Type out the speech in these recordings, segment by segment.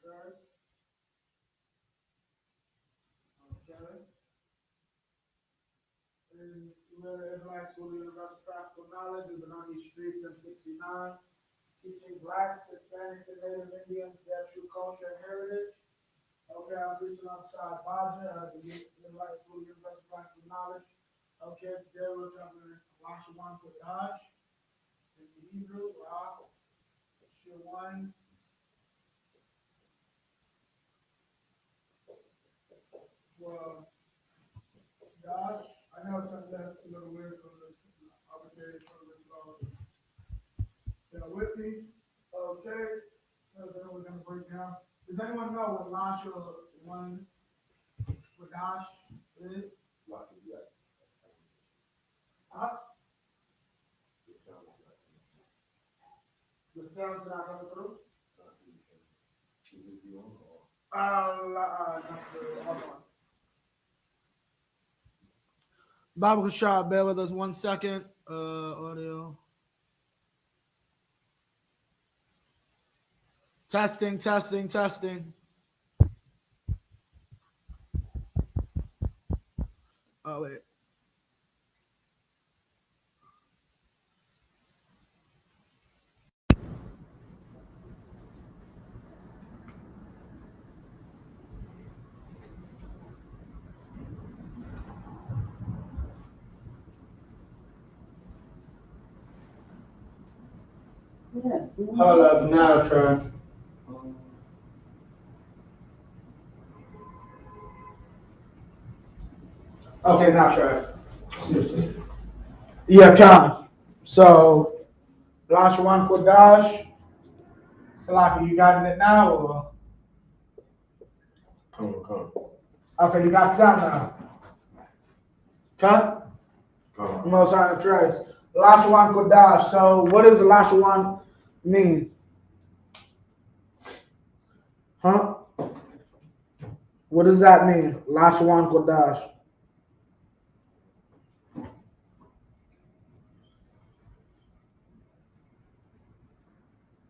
Okay. Okay. Is Israelite School Universal Practical Knowledge. We've been on these streets since '69, teaching blacks, Hispanics, and Native Indians their true culture and heritage. Okay, I'm preaching alongside Baja, the Israelite School Universal Practical Knowledge. Okay, today we're covering Lashawan Qadash in the Hebrew, Lashawan Qadash. I know something that's a little weird from this opportunity from this law. With me. Okay. So then we're going to break down. Does anyone know what Lashawan Qadash is? Huh? The sound's not coming through? Hold on. Bible Kashab, bear with us 1 second. Audio. Testing. Oh, wait. Hold up, now try. Okay, now try. Yeah, come. So, Lashawan Qadash. Salaki, you got it now? Or? Come. Okay, you got sound now. Cut? Most High Christ. Lashawan Qadash. So, what does Lashawan mean? Huh? What does that mean? Lashawan Qadash.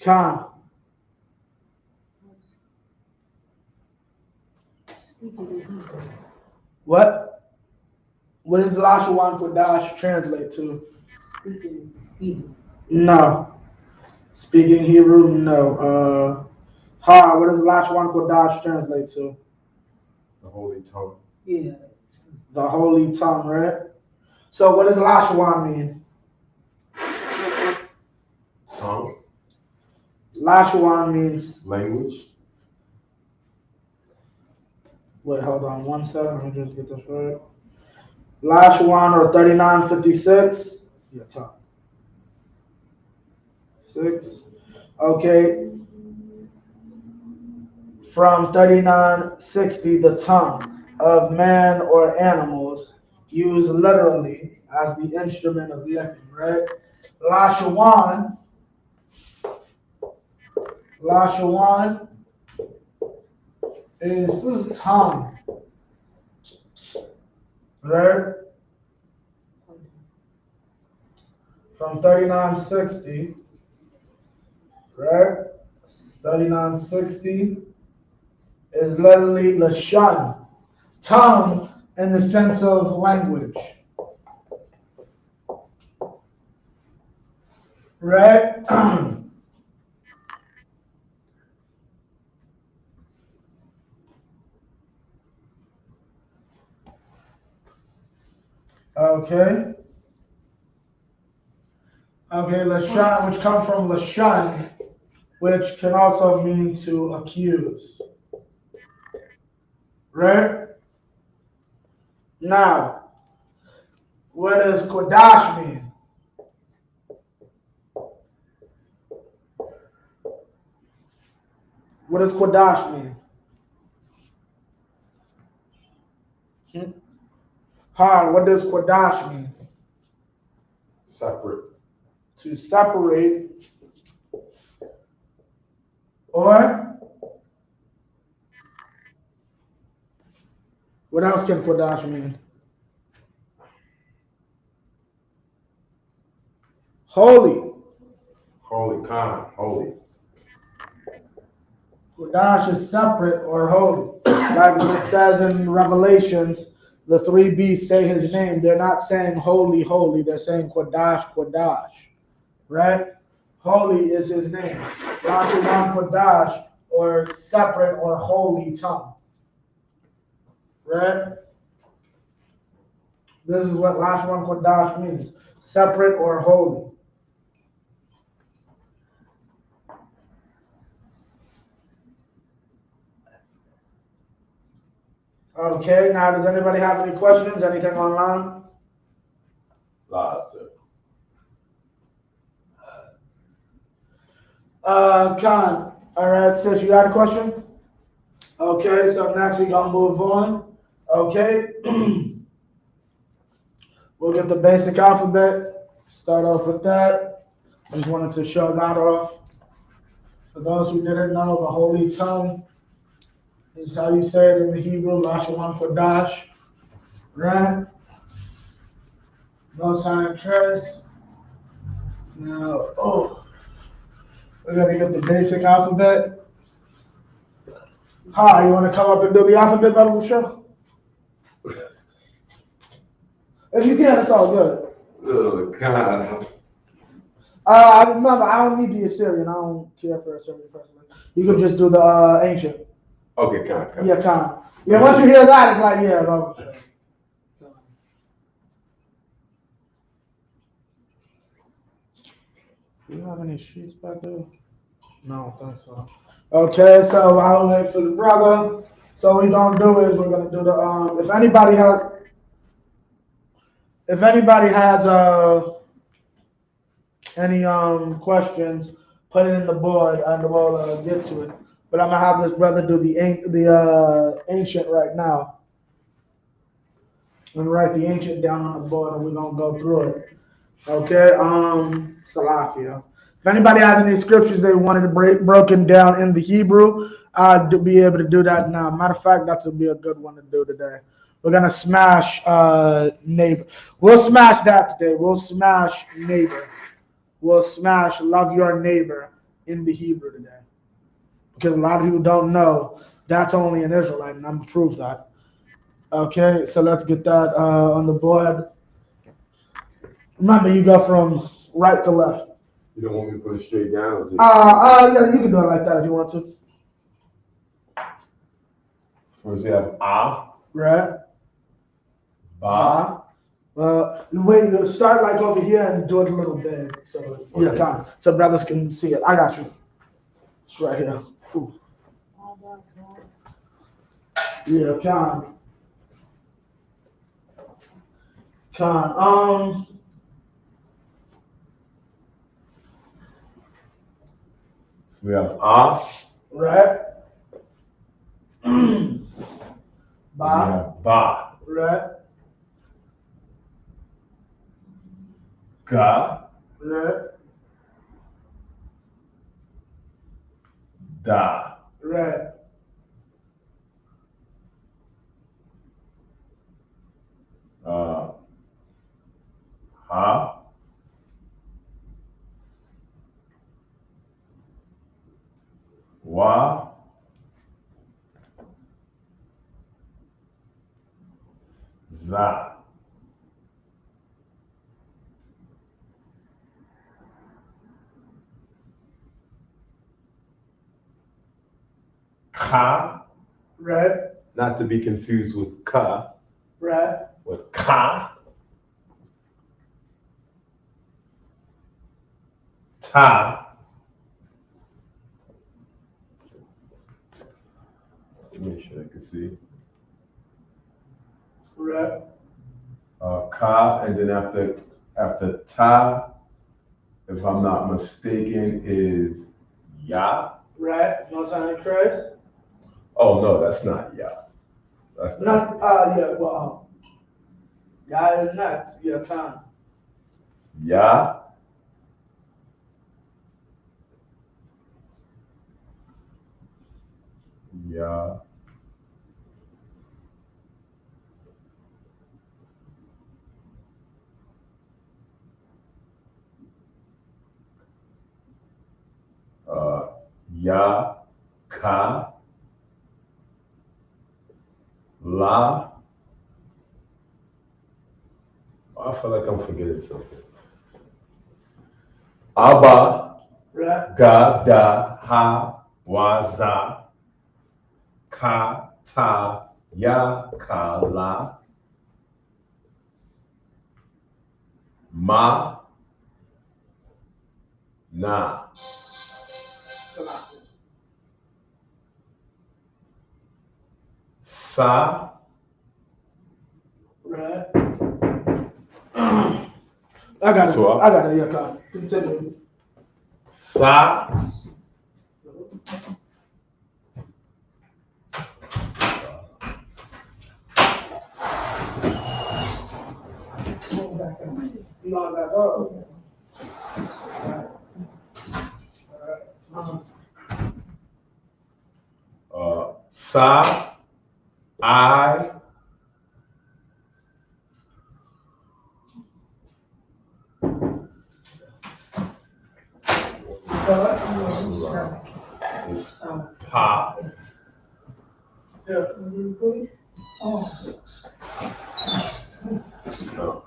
Khan. What? What does Lashawan Qadash translate to? Speaking Hebrew. No. Speaking Hebrew, no. What does Lashawan Qadash translate to? The holy tongue. Yeah. The holy tongue, right? So what does Lashawan mean? Tongue. Lashawan means Language. Wait, hold on 1 second. Let me just get this right. Lashawan or 3956. Yeah, come. 6. Okay. From 3960, the tongue of man or animals used literally as the instrument of licking, right? Lashawan is tongue, right? From 3960, right? 3960 is literally Lashan, tongue in the sense of language, right? Okay. Okay, Lashan, which comes from Lashan, which can also mean to accuse. Right? Now, what does Qadash mean? What does Qadash mean? What does Qadash mean? Separate. To separate. Or what else can Qadash mean? Holy. Holy. Qadash is separate or holy. Like it says in Revelations, the three beasts say his name. They're not saying holy, holy. They're saying Qadash, Qadash. Right? Holy is his name. Lashawan Qadash, or separate or holy tongue. Right? This is what Lashawan Qadash means. Separate or holy. Okay, now does anybody have any questions? Anything online? Lots of. Khan. All right, sis, you got a question? Okay, so next we're gonna move on. Okay. We'll get the basic alphabet. Start off with that. I just wanted to show that off. For those who didn't know, the holy tongue is how you say it in the Hebrew, Lashawan Qadash. Right? No time trace. Now, we're gonna get the basic alphabet. Hi, you wanna come up and do the alphabet, Brother Show? If you can, it's all good. Oh, God. I remember, I don't need the Assyrian. I don't care for Assyrian personally. You can just do the ancient. Okay, Khan. Yeah, kind of. Yeah, once you hear that, it's like, yeah, Brother Show. Do you have any sheets back there? No, I think so. Okay, so I'll wait for the brother. So what we're gonna do is we're gonna do the if anybody has any questions, put it in the board and we'll get to it. But I'm gonna have this brother do the ancient right now. And write the ancient down on the board and we're gonna go through it. Okay, Salakia. If anybody has any scriptures they wanted to break broken down in the Hebrew, to be able to do that now. Matter of fact, that would be a good one to do today. We're gonna smash neighbor. We'll smash that today. We'll smash neighbor. We'll smash love your neighbor in the Hebrew today. Because a lot of people don't know that's only an Israelite, and I'm gonna prove that. Okay, so let's get that on the board. Remember, you go from right to left. You don't want me to put it straight down? Or just... Yeah, you can do it like that if you want to. First we have A. Right. Ba. Wait, start like over here and do it a little big. So, yeah, come on. So brothers can see it. I got you. It's right here. Ooh. Yeah, come on. So we have A. Right. We have Ba. Right. Ga. Right. Da. Right. Ha. Wa. Za. Ka. Right. Not to be confused with ka, Right. but ka. Ta. Make sure I can see. Right. Ka, and then after ta, if I'm not mistaken, is ya. Right. No time trace. Oh no, that's not ya. That's not. Yeah, well, guy is next. Yeah, come. Ya. Ya. Ya. Ka, La. I feel like I'm forgetting something. Aba, Right. Ga, Da, Ha, Wa, Za, Ka, Ta, Ya, Ka, La, Ma, Na. Sa, Right. I got it. Tua. I got it. Yeah, come. Consider. Sa, No, I got oh. Sa, I, is Pa, Yeah. Oh, no.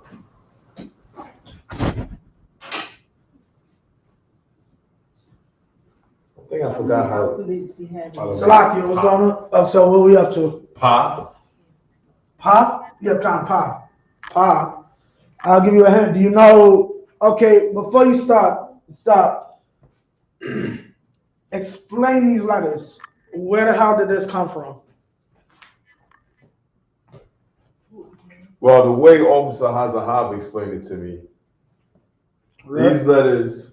I think I forgot how. police be having. Salaki, what's going on? Oh, so what we up to? Pa, Pa? Yeah, come, Pa. Pa. I'll give you a hint. Do you know? Okay, before you stop. Explain these letters. Where the hell did this come from? well, the way Officer Hazahab explained it to me, these letters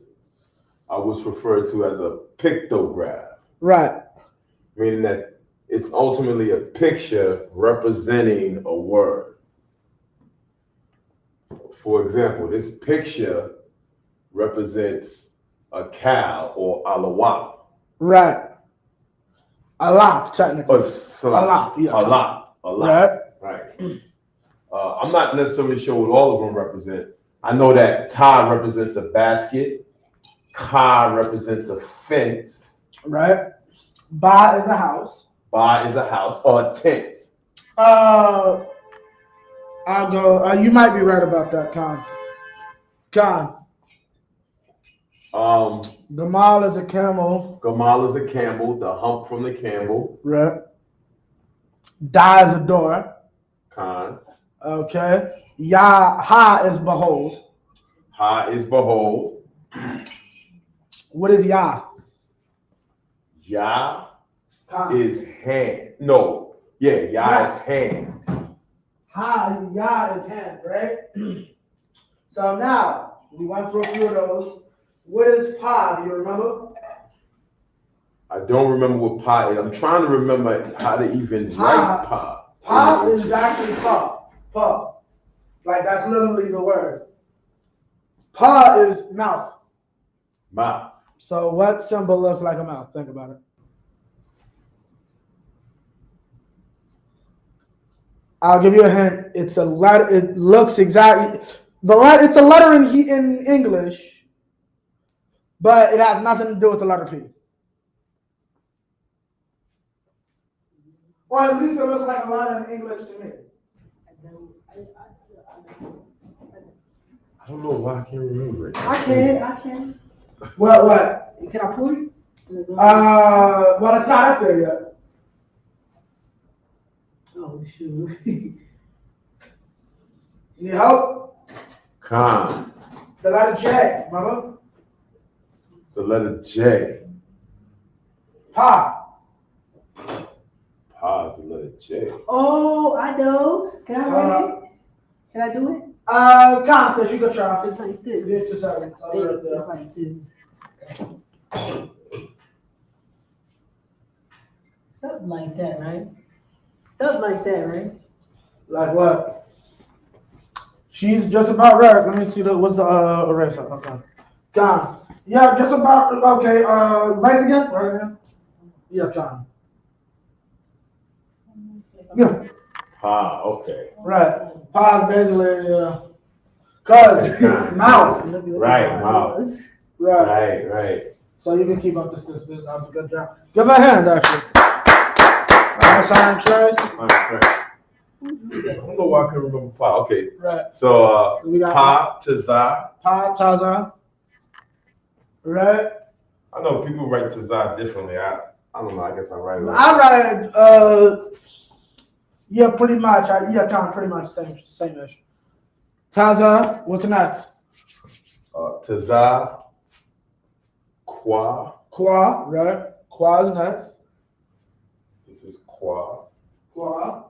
are what's referred to as a pictograph, Right. meaning that it's ultimately a picture representing a word. For example, this picture represents a cow or alawat. Right. A lot, technically. A lot, yeah. a lot. Right. Right. I'm not necessarily sure what all of them represent. I know that Ta represents a basket, Ka represents a fence, Right. Ba is a house. Ba is a house or a tent. I'll go. You might be right about that, Khan. Khan. Gamal is a camel. Gamal is a camel, the hump from the camel. Right. Da is a door. Khan. Okay. Ya, ha is behold. Ha is behold. What is ya? Ya Khan. is hand. No. Yeah, Ya is hand. Ya is hand, right? So now, we went through a few of those. What is pa? Do you remember? I don't remember what Pa is. I'm trying to remember how to even write Pa. Pa is actually pa. Pa. Like, that's literally the word. Pa is mouth. Mouth. So what symbol looks like a mouth? Think about it. I'll give you a hint. It's a letter. It looks exactly the letter. It's a letter in English, but it has nothing to do with the letter P. Or at least it looks like a letter in English to me. I don't know why I can't remember it. I can. What? Can I pull it? Well, it's not up there yet. Oh, shoot. Need help? Khan. The letter J, remember? The letter J. Pa. Pa is the letter J. Oh, I know. Can I write it? Can I do it? Con says you can try. It's like this. This is how it's It's like this. Something like that, right? Something like that, right? Like what? She's just about right. Let me see what's the eraser. Okay. Con. Yeah, just about okay. Write it again. Write it again. Yeah, Con. Yeah. Pa, okay. Right. Pa is basically cause mouth. Right, mouth. Right. Right. So you can keep up this business. That was a good job. Give her a hand, actually. Lashawan Qadash. I don't know why I couldn't remember Pa. Okay. Right. So We got Pa, Tazah. Pa, Taza. Right. I know people write Tazah differently. I don't know. I guess I write it like I write, yeah, pretty much. Yeah, kind of pretty much same-ish. Taza, what's next? Tazah, Kwa. Kwa, right? Kwa is next. This is Kwa. Kwa.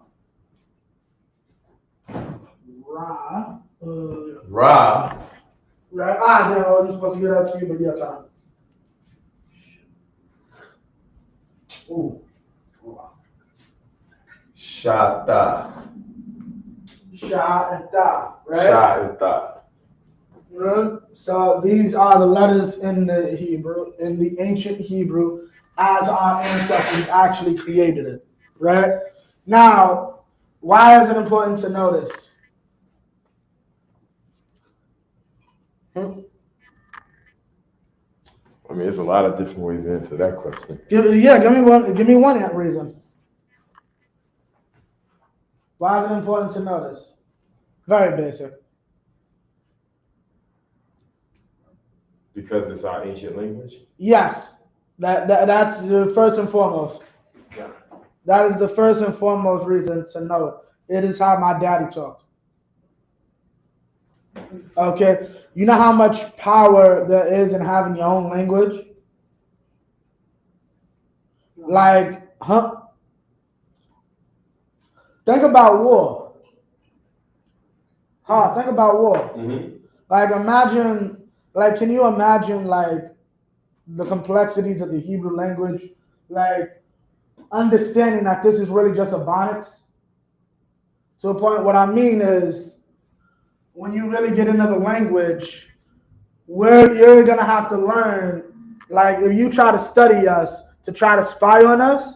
Ra. Ra. Right. I was supposed to get that to you, but yeah, time. Ooh. Shata. Sha and Ta, right? Sha and Ta. So these are the letters in the Hebrew, in the ancient Hebrew, as our ancestors actually created it, right? Now, why is it important to know this? I mean, there's a lot of different ways to answer that question. Give me one reason. Why is it important to know this? Very basic. Because it's our ancient language? Yes. That's the first and foremost. Yeah. That is the first and foremost reason to know it. It is how my daddy talked. Okay? You know how much power there is in having your own language? Like, think about war. Think about war. Mm-hmm. Like, can you imagine, like, the complexities of the Hebrew language? Like, understanding that this is really just a Ebonics? To a point, what I mean is, when you really get into the language, where you're going to have to learn, like, if you try to study us, to try to spy on us,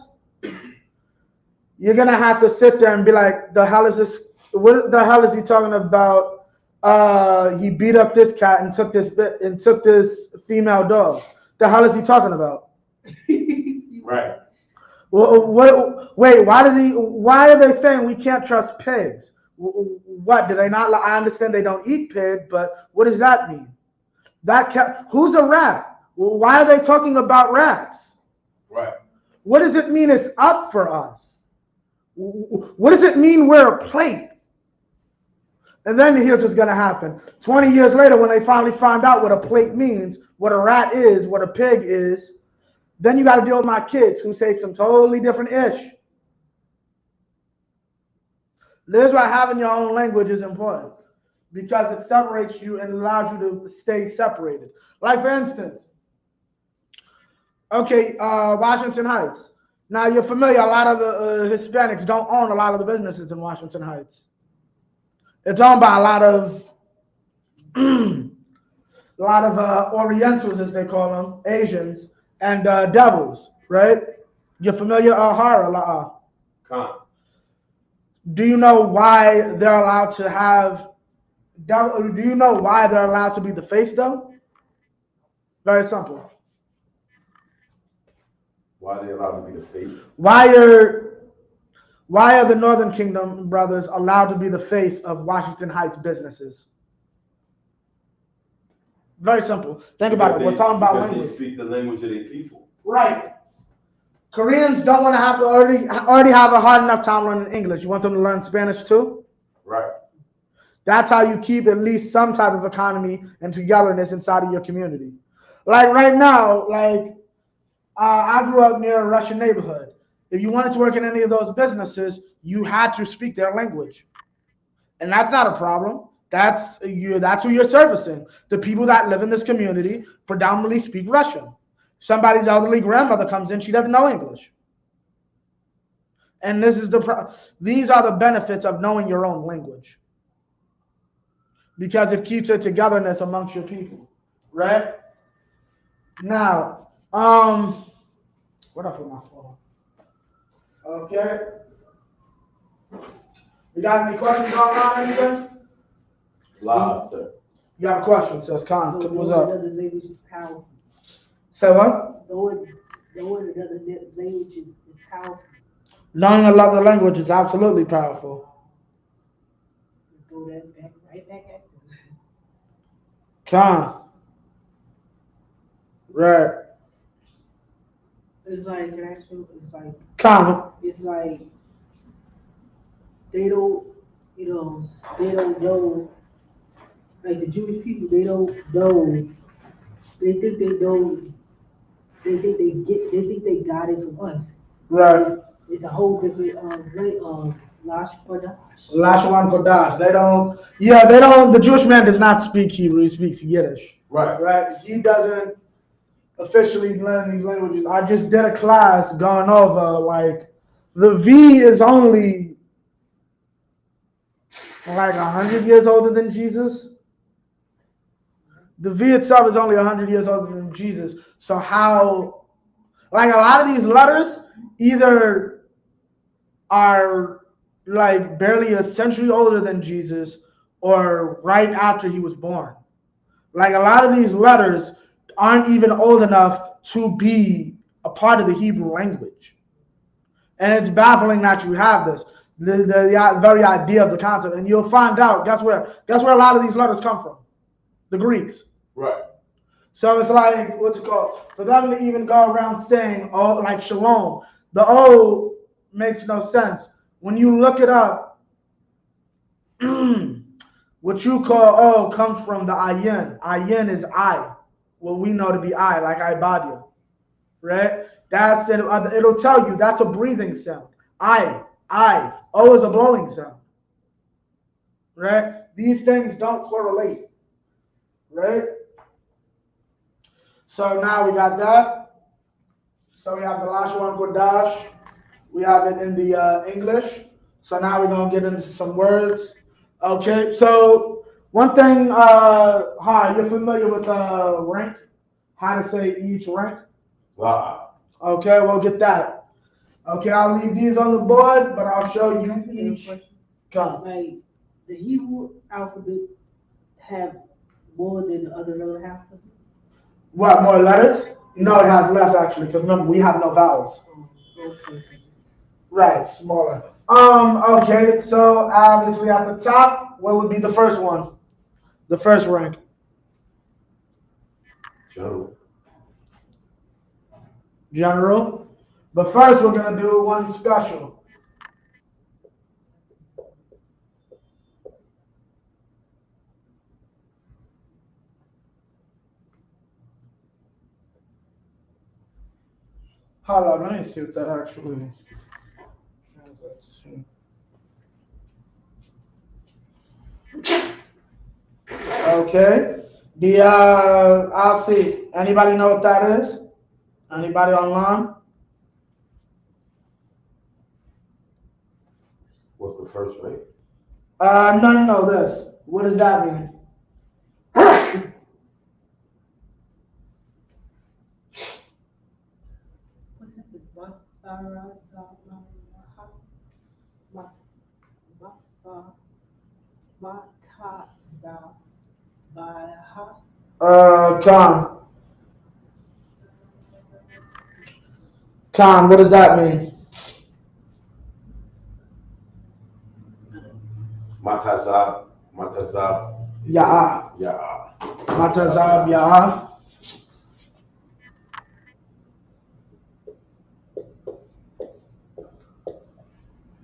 you're going to have to sit there and be like, the hell is this? What the hell is he talking about? He beat up this cat and took this female dog. The hell is he talking about? Right. Wait, why are they saying we can't trust pigs? What, do they not? I understand they don't eat pig, but what does that mean? That cat, who's a rat? Why are they talking about rats? Right. What does it mean it's up for us? What does it mean we're a plate? And then here's what's going to happen. 20 years later, when they finally find out what a plate means, what a rat is, what a pig is, then you got to deal with my kids who say some totally different ish. This is why having your own language is important, because it separates you and allows you to stay separated. Like, for instance, okay, Washington Heights. Now, you're familiar, a lot of the Hispanics don't own a lot of the businesses in Washington Heights. It's owned by a lot of Orientals, as they call them, Asians, and devils, right? You're familiar, Hara? Khan. Do you know why they're allowed to have? Do you know why they're allowed to be the face, though? Very simple. Why are they allowed to be the face? Why are the Northern Kingdom brothers allowed to be the face of Washington Heights businesses? Very simple. Think about it. We're talking about language. Because they speak the language of their people. Right. Koreans don't want to have to already have a hard enough time learning English. You want them to learn Spanish too? Right. That's how you keep at least some type of economy and togetherness inside of your community. Like right now, I grew up near a Russian neighborhood. If you wanted to work in any of those businesses, you had to speak their language. And that's not a problem. That's who you're servicing. The people that live in this community predominantly speak Russian. Somebody's elderly grandmother comes in, she doesn't know English. And these are the benefits of knowing your own language. Because it keeps a togetherness amongst your people. Right? Now, what up with my phone? Okay. You got any questions going on, anything? Live, sir. You got a question, says Khan. What's up? The language is powerful. Say what? Knowing another language is powerful. Knowing another language is absolutely powerful. Throw that back right back at them. Come. Right. It's like an actual. Come. It's like they don't, they don't know. Like the Jewish people, they don't know. They think they know. They think they got it from us. Right. It's a whole different Lashawan Qadash. Lashawan Qadash. They don't. Yeah, they don't. The Jewish man does not speak Hebrew. He speaks Yiddish. Right. Right. He doesn't officially learn these languages. I just did a class going over like the V is only like 100 years older than Jesus. The V itself is only 100 years older than Jesus. So how, like a lot of these letters either are like barely a century older than Jesus or right after he was born. Like a lot of these letters aren't even old enough to be a part of the Hebrew language. And it's baffling that you have this, the very idea of the concept. And you'll find out, guess where a lot of these letters come from? The Greeks. Right. So it's like, what's it called? For them to even go around saying, oh, like shalom, the O makes no sense. When you look it up, what you call O comes from the ayin. Ayin is I, what we know to be I, like ibadia, right? That's it. It'll tell you that's a breathing sound. I. O is a blowing sound, right? These things don't correlate, right? So now we got that. So we have the Lashawan Qadash. We have it in the English. So now we're going to get into some words. Okay, so one thing, hi, you're familiar with rank? How to say each rank? Wow. Okay, we'll get that. Okay, I'll leave these on the board, but I'll show you each. Come. Like the Hebrew alphabet have more than the other alphabet. What, more letters? No, it has less actually, because remember, we have no vowels. Okay. Right, smaller. Okay, so obviously at the top, what would be the first one? The first rank. General. But first we're gonna do one special. Hold on, let me see what that actually translates to. Okay. I'll see. Anybody know what that is? Anybody online? What's the first rank? No, this. What does that mean? Khan, what does that mean? Matazab. Ya'a. Matazab Ya'a.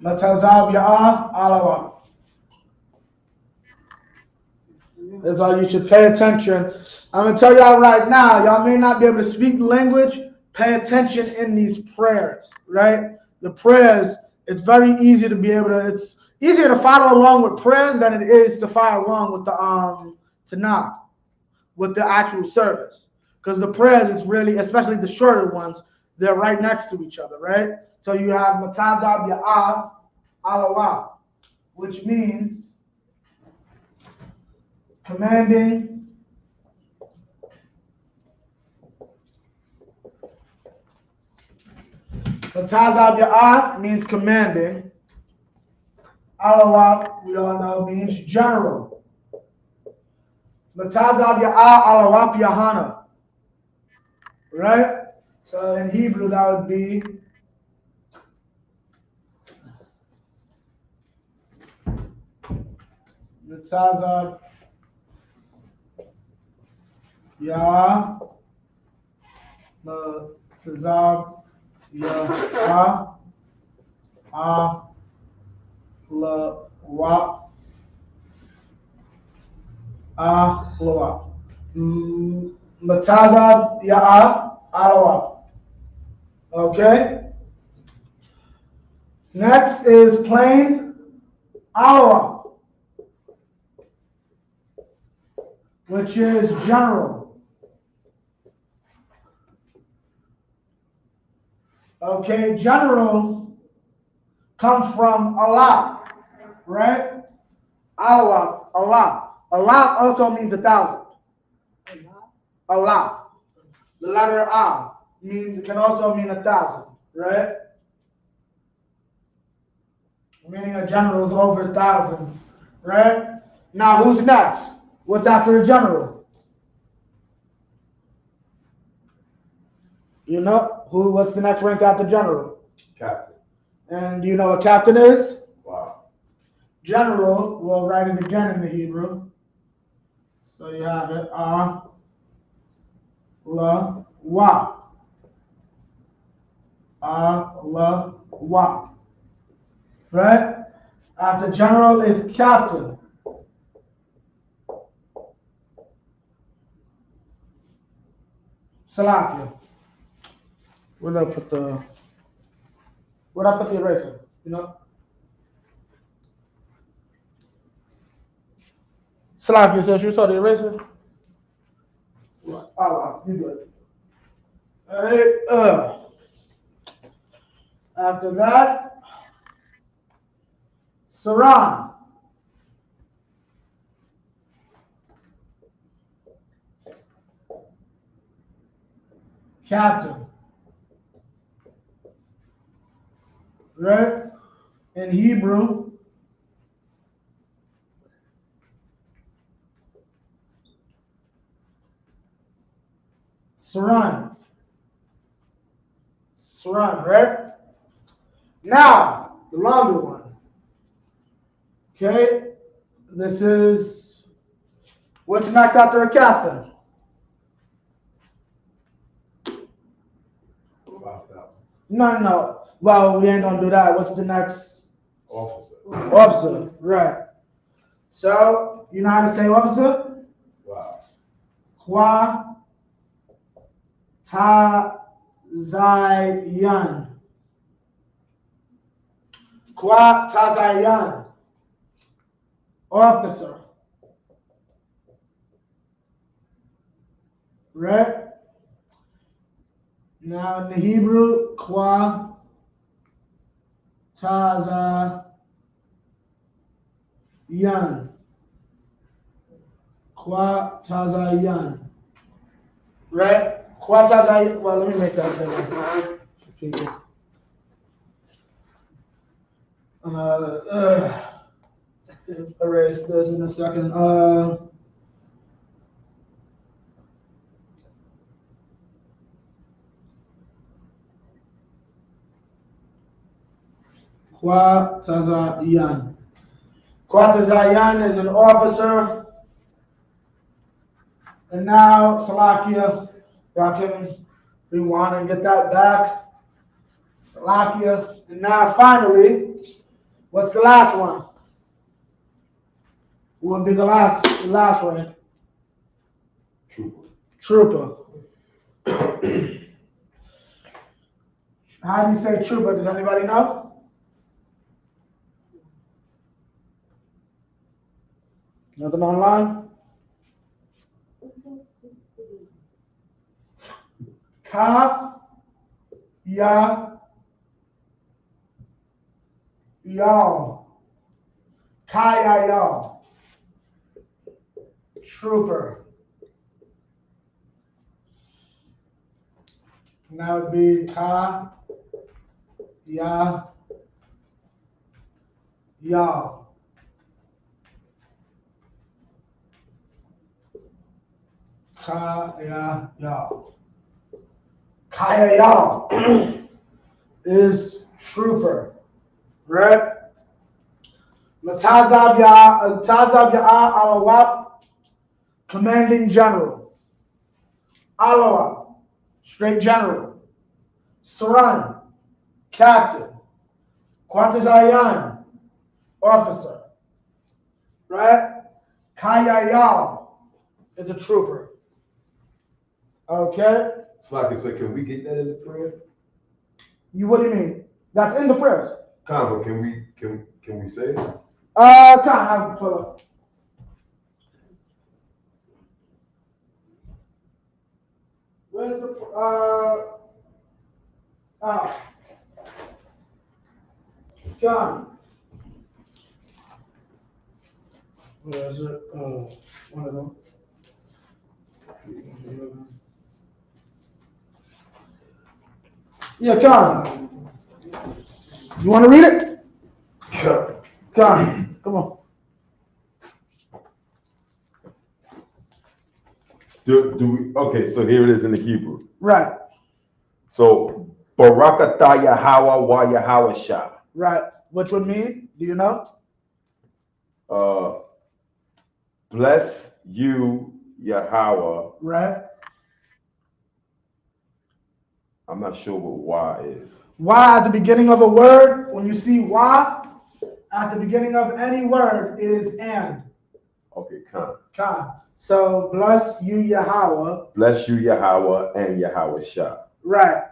Matazab Ya'a Alawa. That's why you should pay attention. I'm going to tell y'all right now, y'all may not be able to speak the language. Pay attention in these prayers, right? The prayers, it's very easy to be able to, it's easier to follow along with prayers than it is to follow along with the Tanakh, with the actual service. Because the prayers, it's really, especially the shorter ones, they're right next to each other, right? So you have Matazab Ya'ah Alawa, which means commanding, Matazab Ya'ah means commanding. Alawa, we all know, means general. Matazab Ya'ah Alawap Yahana. right? So in Hebrew, that would be Mitzazab Ya Mitzazab Ya A La Wa A La Wa Mitzazab Ya A La Wa. Okay? Next is plain Alawa, which is general. Okay, general comes from Allah, right? Allah, Allah. Allah also means 1,000. Allah. The letter A can also mean 1,000, right? Meaning a general is over thousands, right? Now who's next? What's after a general? You know who? What's the next rank after general? Captain. And do you know what captain is? Wow. General, we'll write it again in the Hebrew. So you have it, la, wa. La, wa. Right? After general is captain. Salakia. Where'd I put the eraser? You know? Salakia says you saw the eraser? Oh, you good. Alright, after that, Saran. Captain. Right? In Hebrew, Saran. Saran, right? Now, the longer one. Okay? This is, what's next after a captain? 5,000. No. Well, we ain't gonna do that. What's the next? Officer. Officer, right. So, you know how to say officer? Wow. Kwa ta zayan. Kwa ta zayan. Officer. Right? Now in the Hebrew, kwa ta zayan. Kwa ta zayan. Right? Kwa ta zayan. Well, let me make that better. Erase this in a second. Kwa Tazayan. Kwa Tazayan is an officer. And now, Salakia, y'all can rewind and get that back. Salakia. And now, finally, what's the last one? What would be the last one? Trooper. How do you say trooper? Does anybody know? Nothing online? Ka, ya, y'all. Ka, ya, y'all. Trooper. And that would be Ka, ya, y'all. Ka, ya, y'all. Kayayal is trooper, right? Matazab Ya'a Alawat, commanding general. Alawa, straight general. Saran, captain. Quantazayan, officer. Right? Kayayal is a trooper. Okay? Slocky, so can we get that in the prayer? What do you mean? That's in the prayers. But can we say it? Can't have pull up. Where's the John? Where is it? One of them. Yeah, John. You want to read it? Sure. John, come on. Do we? Okay, so here it is in the Hebrew. Right. So Barakatah Yahweh wa Yahweh Shah. Right. Which would mean? Do you know? Bless you, Yahweh. Right. I'm not sure what why is. Why at the beginning of a word, when you see why, at the beginning of any word, it is and. Okay, come. Con. So bless you, Yahweh. Bless you, Yahweh and Yahweh Shah. Right.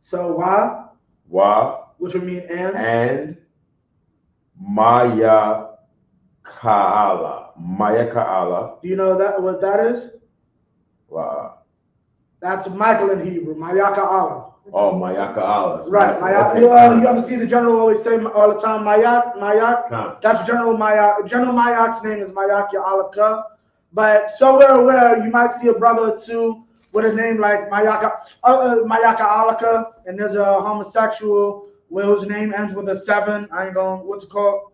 So why? Why? Which would mean and. And Maya Ka'ala. Maya Ka'ala. Do you know that what that is? Wow. That's Michael in Hebrew. Mayaka Allah. Oh, Maya Ka'ala. Right. Okay. You ever see the general always say all the time Mayak? Come. That's General Mayak. General Mayak's name is Mayak Ya'alaka. But somewhere where you might see a brother or two with a name like Mayaka Alaka, and there's a homosexual whose name ends with a 7. I ain't going, what's it called?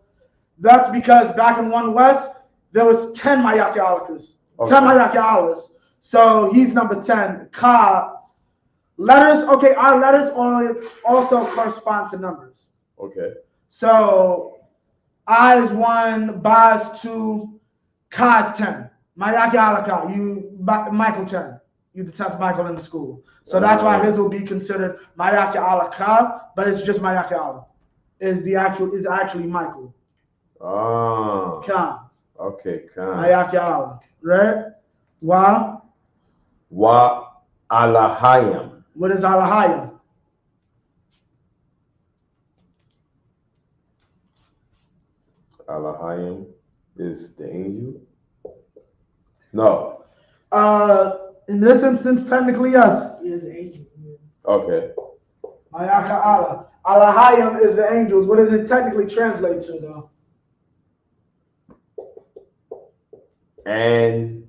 That's because back in 1 West, there was 10 Mayaka Alakas. Okay. 10 Mayaka Alas. So he's number 10. Ka. Letters, okay, our letters also correspond to numbers. Okay. So I is 1, Ba is 2, Ka is 10. Mayaka Alaka, Michael 10. You the 10th Michael in the school. So that's why his will be considered Mayaka Alaka, but it's just Mayaka Ala. Is actually Michael. Oh. Khan. Okay, Khan. Mayaka Ala. Right? Wa Alahayim. What is Alahayim? Alahayim is the angel? No. In this instance, technically, yes. Okay. Mayaka Allah. Alahayim is the angels. What does it technically translate to, though? And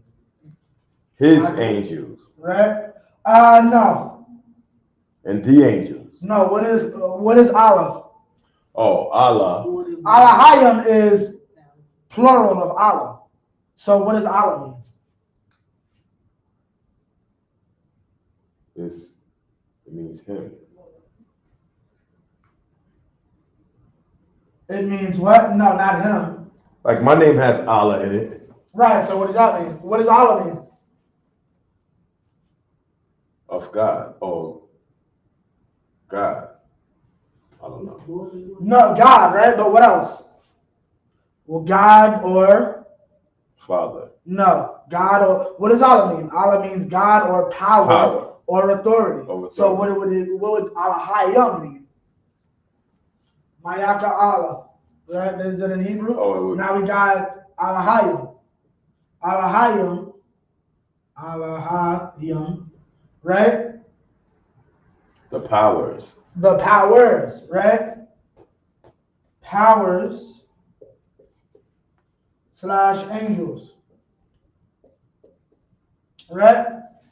his angels. Right? No. And the angels. No. What is Allah? Oh, Allah. Alahayim is plural of Allah. So what does Allah mean? It means him. It means what? No, not him. Like my name has Allah in it. Right, so what does that mean? What does Allah mean? Of God. Oh, God. I don't know. No, God, right? But what else? Well, God or? Father. No, God or, what does Allah mean? Allah means God or power. Or authority. So what would Alahayim mean? Mayaka Allah. Right? Is it in Hebrew? Oh, it would. Now we got Alahayim. Alahayim. Right? The powers. The powers, right? Powers / angels. Right?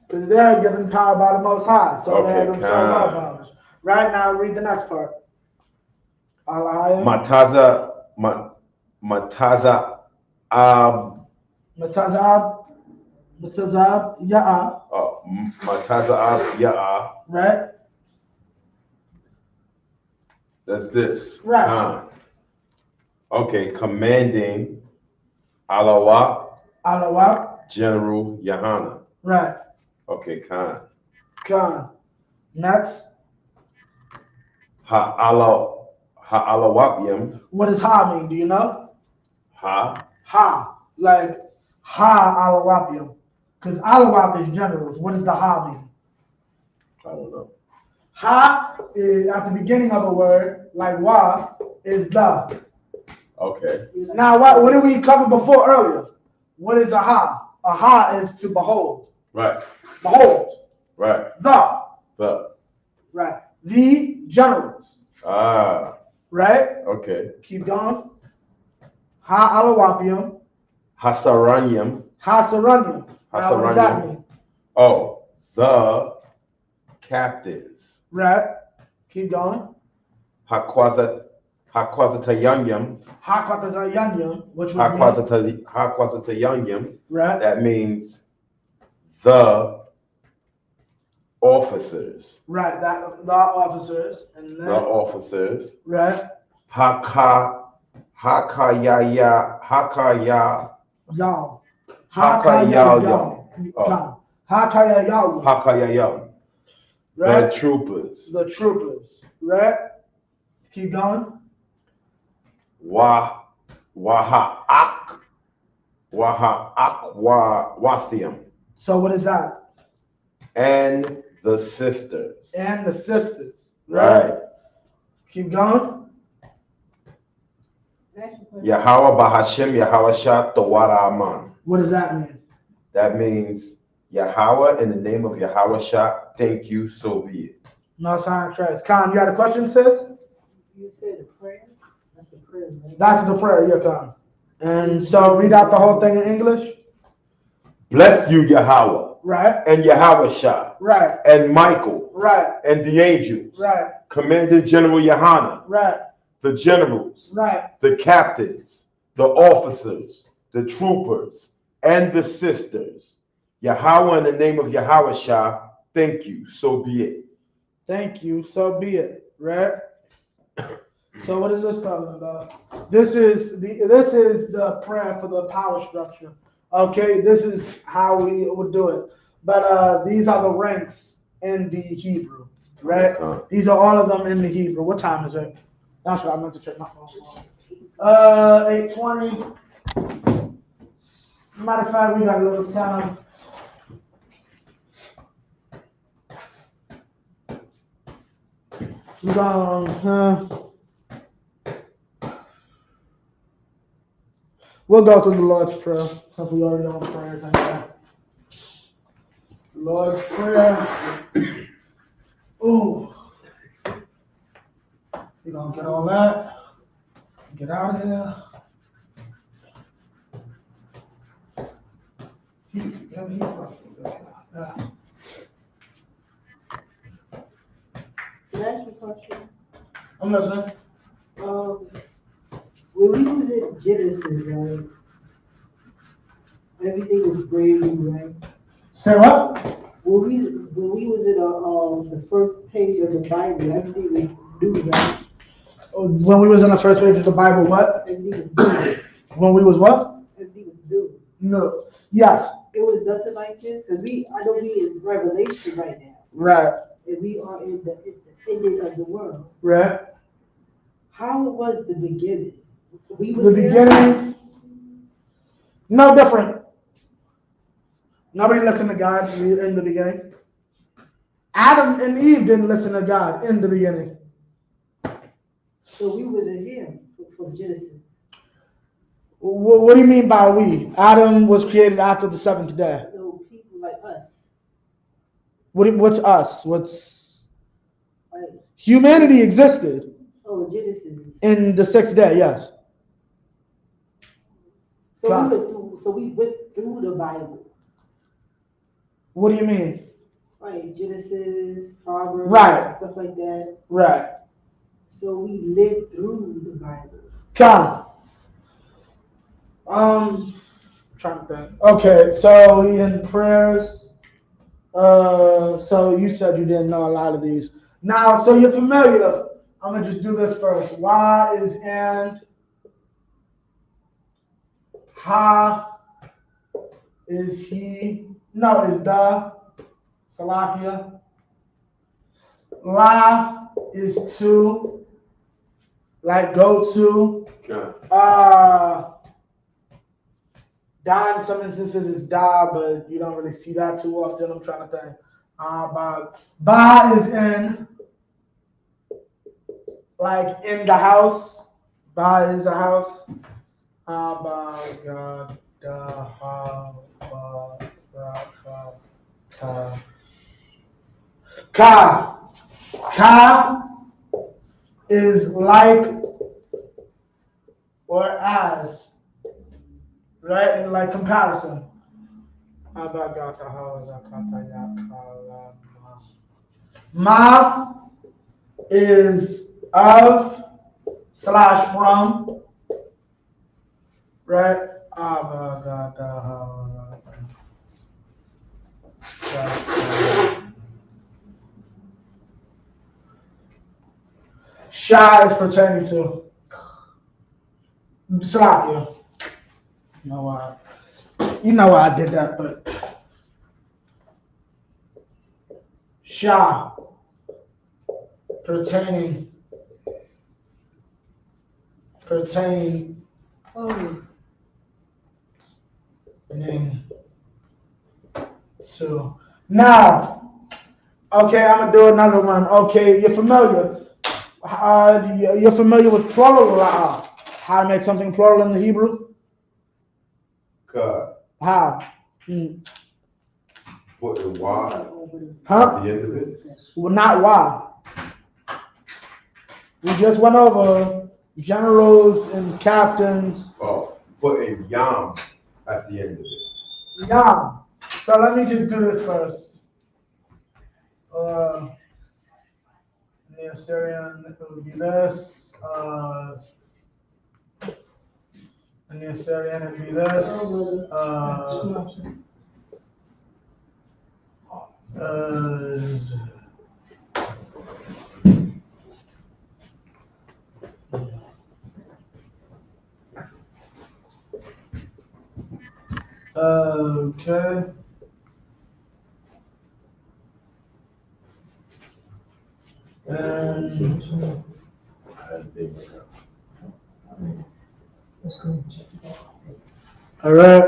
Because they're given power by the Most High. So they have themselves all powers. Right now, read the next part. Alahayim. Matazab. Ya'a. Oh. Mataza'af Ya'a. Right? That's this. Right. Khan. Okay, commanding Alawak Alawak. General Yahana. Right. Okay, Khan. Khan. Next. Ha'alawapium. What does ha mean? Do you know? Ha. Ha. Like ha alawapium. Because alawap is generals. What does the ha mean? I don't know. Ha is at the beginning of a word, like wa is the. Okay. Now, what did we cover before earlier? What is a ha? A ha is to behold. Right. Behold. Right. The. The. Right. The generals. Ah. Right? Okay. Keep going. Ha alawapium. Hasaranium. Hasaranium. Now, what does that Hasaranium. mean? Oh, the captains. Right. Keep going. Hakwazatayanyam. Hakwatazayanyam, which would mean. Hakwazatayanyam. Right. That means the officers. Right. That the officers and then. The officers. Right. Hakaya. Y'all. Hakayayam. Hakayayam. Hakayayam. Right. The troopers. The troopers. Right. Keep going. Wathium. So what is that? And the sisters. And the sisters. Right. Keep going. Yahweh Bahashem Yahweh Shah Tawara Aman. What does that mean? That means Yahweh in the name of Yahweh Shah, thank you, so be it. No sign of Christ. Khan, you got a question, sis? You said the prayer? That's the prayer, right? That's the prayer, yeah, Khan. And so read out the whole thing in English. Bless you, Yahweh. Right. And Yahweh Shah. Right. And Michael. Right. And the angels. Right. Commander General Yahana. Right. The generals. Right. The captains. The officers. The troopers. And the sisters. Yahweh in the name of Yahweh Shah, thank you, so be it. Thank you, so be it. Right? So what is this talking about? This is the prayer for the power structure. Okay, this is how we would do it. But these are the ranks in the Hebrew, right? These are all of them in the Hebrew. What time is it? That's what I meant to check my phone. 8:20. Matter of fact, we got a little time. We're going, we'll go through the Lord's Prayer, since we already on prayers anyway. Lord's Prayer. Ooh. We're going to get all that. Get out of here. Can I ask you a question? I'm listening. When we was in Genesis, right? Everything was brand new, right? Say what? When we was in the first page of the Bible, everything was new, right? When we was on the first page of the Bible, what? Everything was new. When we was what? Everything was new. No. Yes. It was nothing like this because I know we in Revelation right now, Right. and we are in the ending of the world. Right. How was the beginning? We was The there? beginning, no different. Nobody listened to God in the beginning. Adam and Eve didn't listen to God in the beginning. So we was in Him from Genesis. What do you mean by we? Adam was created after the seventh day. So people like us, What's us? What's like humanity existed Genesis. in the sixth day? Yes. So God. we went through the Bible, What do you mean? right? Genesis, Proverbs, Right. stuff like that. Right. So we lived through the Bible. Come. Trying to think. Okay, so we in prayers. So you said you didn't know a lot of these. Now, so you're familiar. I'm gonna just do this first. Why is and? Ha is he? No, is the. Salakia. La is to. Like go to. Okay. Da in some instances is da, but you don't really see that too often. I'm trying to think. But ba is in, like in the house. Ba is a house. Ba ga da ha ba ra ka ta. Ka. Ka is like or as, right? In like comparison. Ma is of slash from, right? Sha is pertaining to. Salakia. You know why? You know why I did that, but Sha pertaining Oh, to. Now, okay, I'm gonna do another one. Okay, you're familiar. You're familiar with plural. How to make something plural in the Hebrew? God. How? Hmm. Put a Y Huh? at the end of it. Well, not why. We just went over generals and captains. Oh, put a yam at the end of it. Yeah. So let me just do this first. In the Assyrian, it would be this. In the Assyrian, it would be this. Okay. And all right.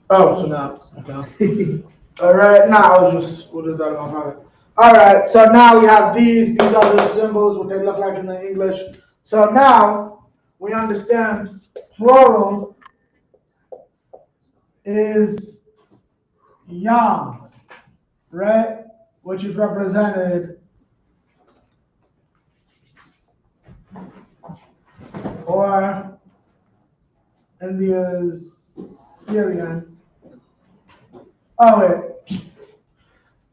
Oh, so now, okay. All right, now I was just, what is that about? All right, so now we have these are the symbols, what they look like in the English. So now we understand plural is yam, right? Which is represented or in the Syrian. Oh wait,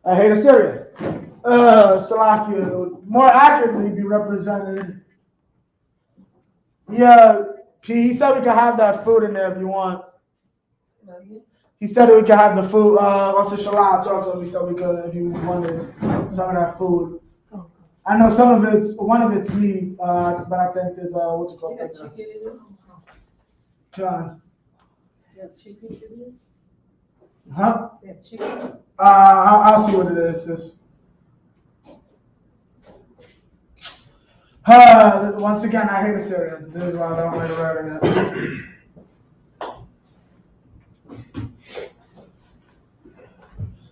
I hate Assyrian. Salakia would more accurately be represented. Yeah, he said we could have that food in there if you want. He said we could have the food. What's the Shalom? Talk to him. He said we could if you wanted some of that food. I know some of it's one of it's meat, but I think there's what's it called? Chicken. Huh? I'll see what it is. Sis. Once again, I hate Assyrian. This is why I don't like writing it.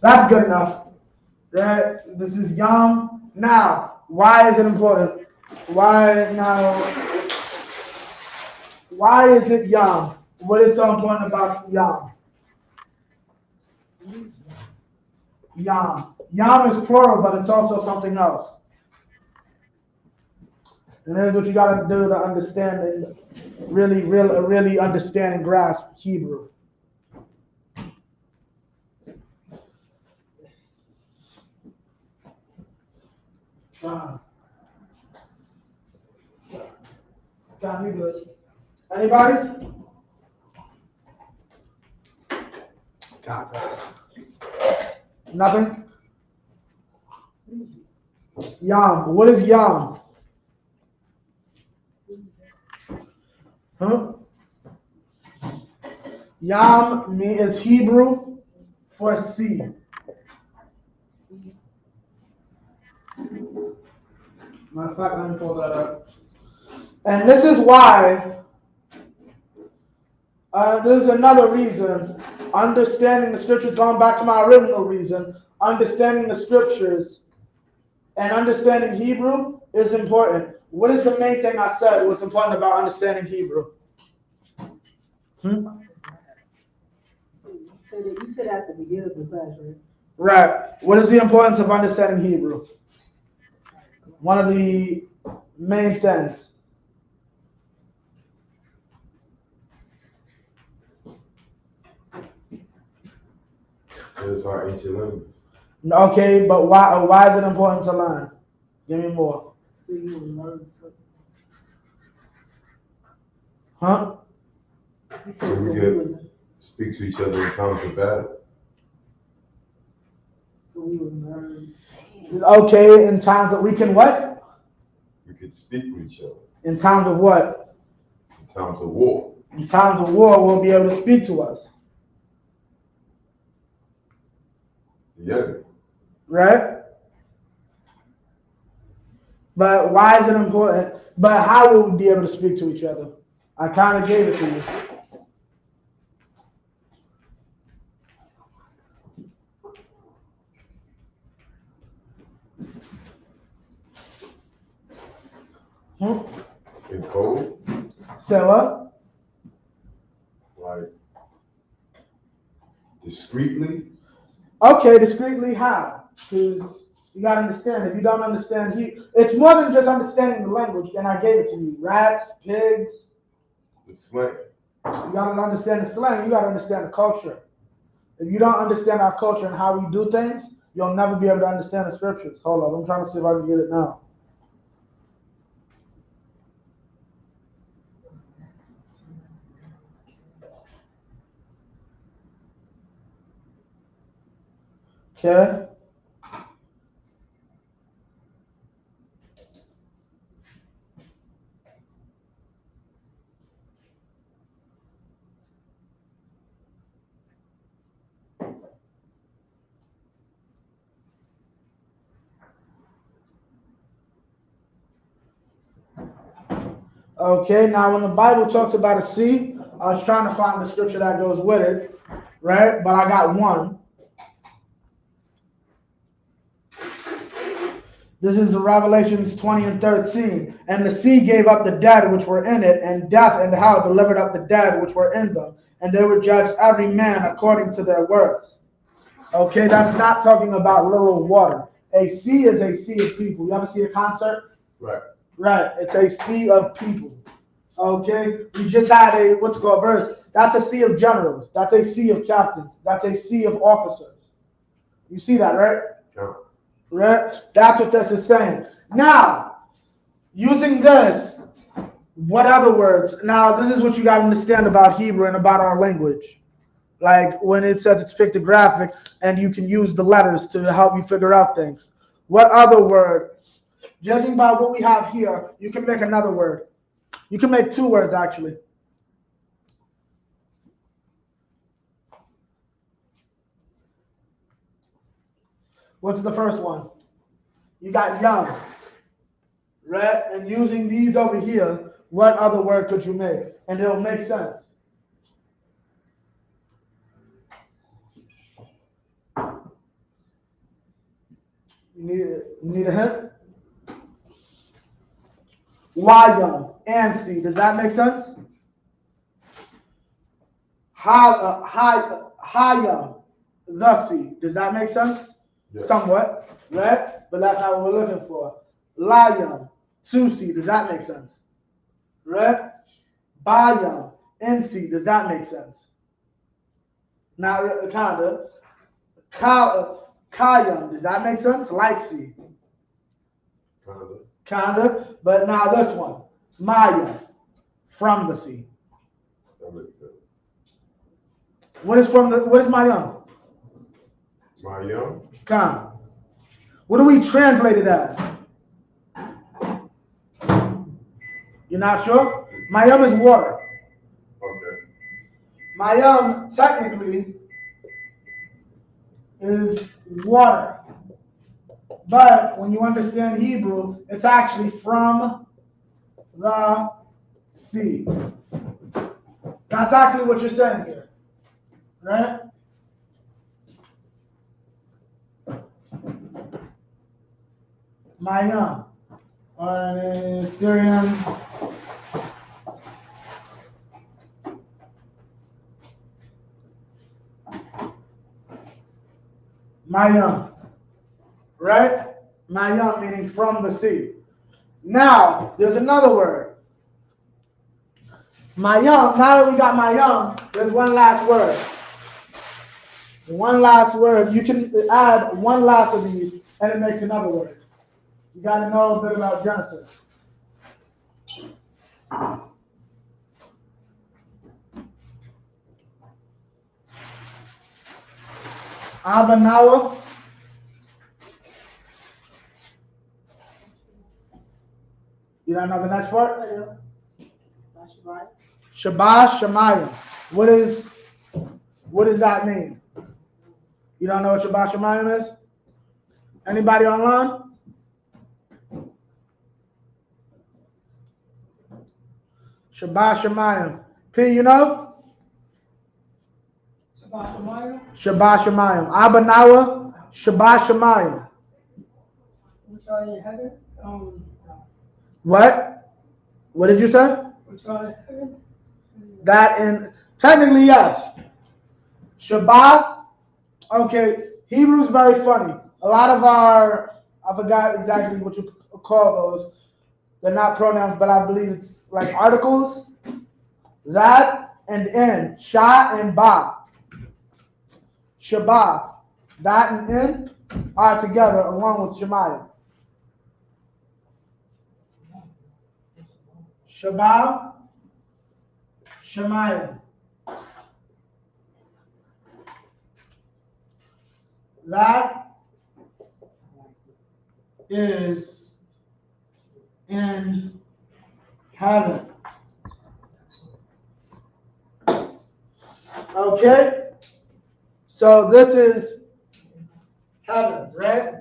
That's good enough, right? This is yam. Now, why is it important? Why now? Why is it yam? What is so important about yam? Yam. Yam is plural, but it's also something else. And here's what you gotta do to understand and really understand and grasp Hebrew. Got me good. Anybody? God. Nothing? Yam. What is yam? Huh? Yam is Hebrew for sea. Matter of fact, let me pull that up. And this is why, this is another reason, understanding the scriptures, going back to my original reason, understanding the scriptures and understanding Hebrew is important. What is the main thing I said was important about understanding Hebrew? You said at the beginning of the class, right? Right. What is the importance of understanding Hebrew? One of the main things. It's our ancient language. Okay, but why is it important to learn? Give me more. So you will learn something. Huh? You said So we we can would, speak to each other in times of battle. so we would learn. Okay, in times that we can what? We could speak with each other. In times of what? In times of war. In times of war, we'll be able to speak to us. Yeah. Right? But why is it important? But how will we be able to speak to each other? I kind of gave it to you. In code, Say what? like discreetly. Okay, discreetly how? Because you gotta understand, if you don't understand it's more than just understanding the language, and I gave it to you. Rats, pigs. The slang. You gotta understand the slang, you gotta understand the culture. If you don't understand our culture and how we do things, you'll never be able to understand the scriptures. Hold on, I'm trying to see if I can get it now. Okay. Okay, now when the Bible talks about a sea, I was trying to find the scripture that goes with it, right? But I got one. This is Revelations 20 and 13. And the sea gave up the dead which were in it, and death and hell delivered up the dead which were in them. And they were judged every man according to their works. Okay, that's not talking about literal water. A sea is a sea of people. You ever see a concert? Right. Right, it's a sea of people. Okay, we just had a what's it called verse. That's a sea of generals. That's a sea of captains. That's a sea of officers. You see that, right? Yeah. Right? That's what this is saying. Now, using this, what other words? Now, this is what you got to understand about Hebrew and about our language. Like when it says it's pictographic and you can use the letters to help you figure out things. What other word? Judging by what we have here, you can make another word. You can make two words, actually. What's the first one? You got young, right? And using these over here, what other word could you make? And it'll make sense. You need a hint? Y young and C. Does that make sense? High young, the C. Does that make sense? Yes. Somewhat, right? But that's not what we're looking for. La young, 2C. Does that make sense? Right? Ba young, NC. Does that make sense? Not really, kinda. Ka young. Does that make sense? Like C. Kinda. But now this one. Maya, from the sea. That makes sense. What is Maya? Mayam. Come. What do we translate it as? You're not sure? Mayam is water. Okay. Mayam technically is water. But when you understand Hebrew, it's actually from the sea. That's actually what you're saying here. Right? Mayam. Or in Syrian. Mayam. Right? Mayam meaning from the sea. Now, there's another word. Mayam, now that we got Mayam, there's one last word. One last word. You can add one last of these and it makes another word. You got to know a bit about Genesis. Abanawa. You don't know the next part? Shabbat Shemayim. What does that mean? You don't know what Shabbat Shemayim is? Anybody online? Shabbat Shemayim. P, you know? Shabbat Shemayim. Shabbat Shemayim. Abanawa, Shabbat Shemayim. Which are in heaven? What? What did you say? Which are in heaven? That in, technically, yes. Shabbat, okay, Hebrew's very funny. A lot of our, I forgot exactly what you call those. They're not pronouns, but I believe it's like articles. That and in, Shah and Ba. Shabbat, that and in are together along with Shemayim. Shabbat, Shemayim. That is in heaven. Okay? So this is heaven, right?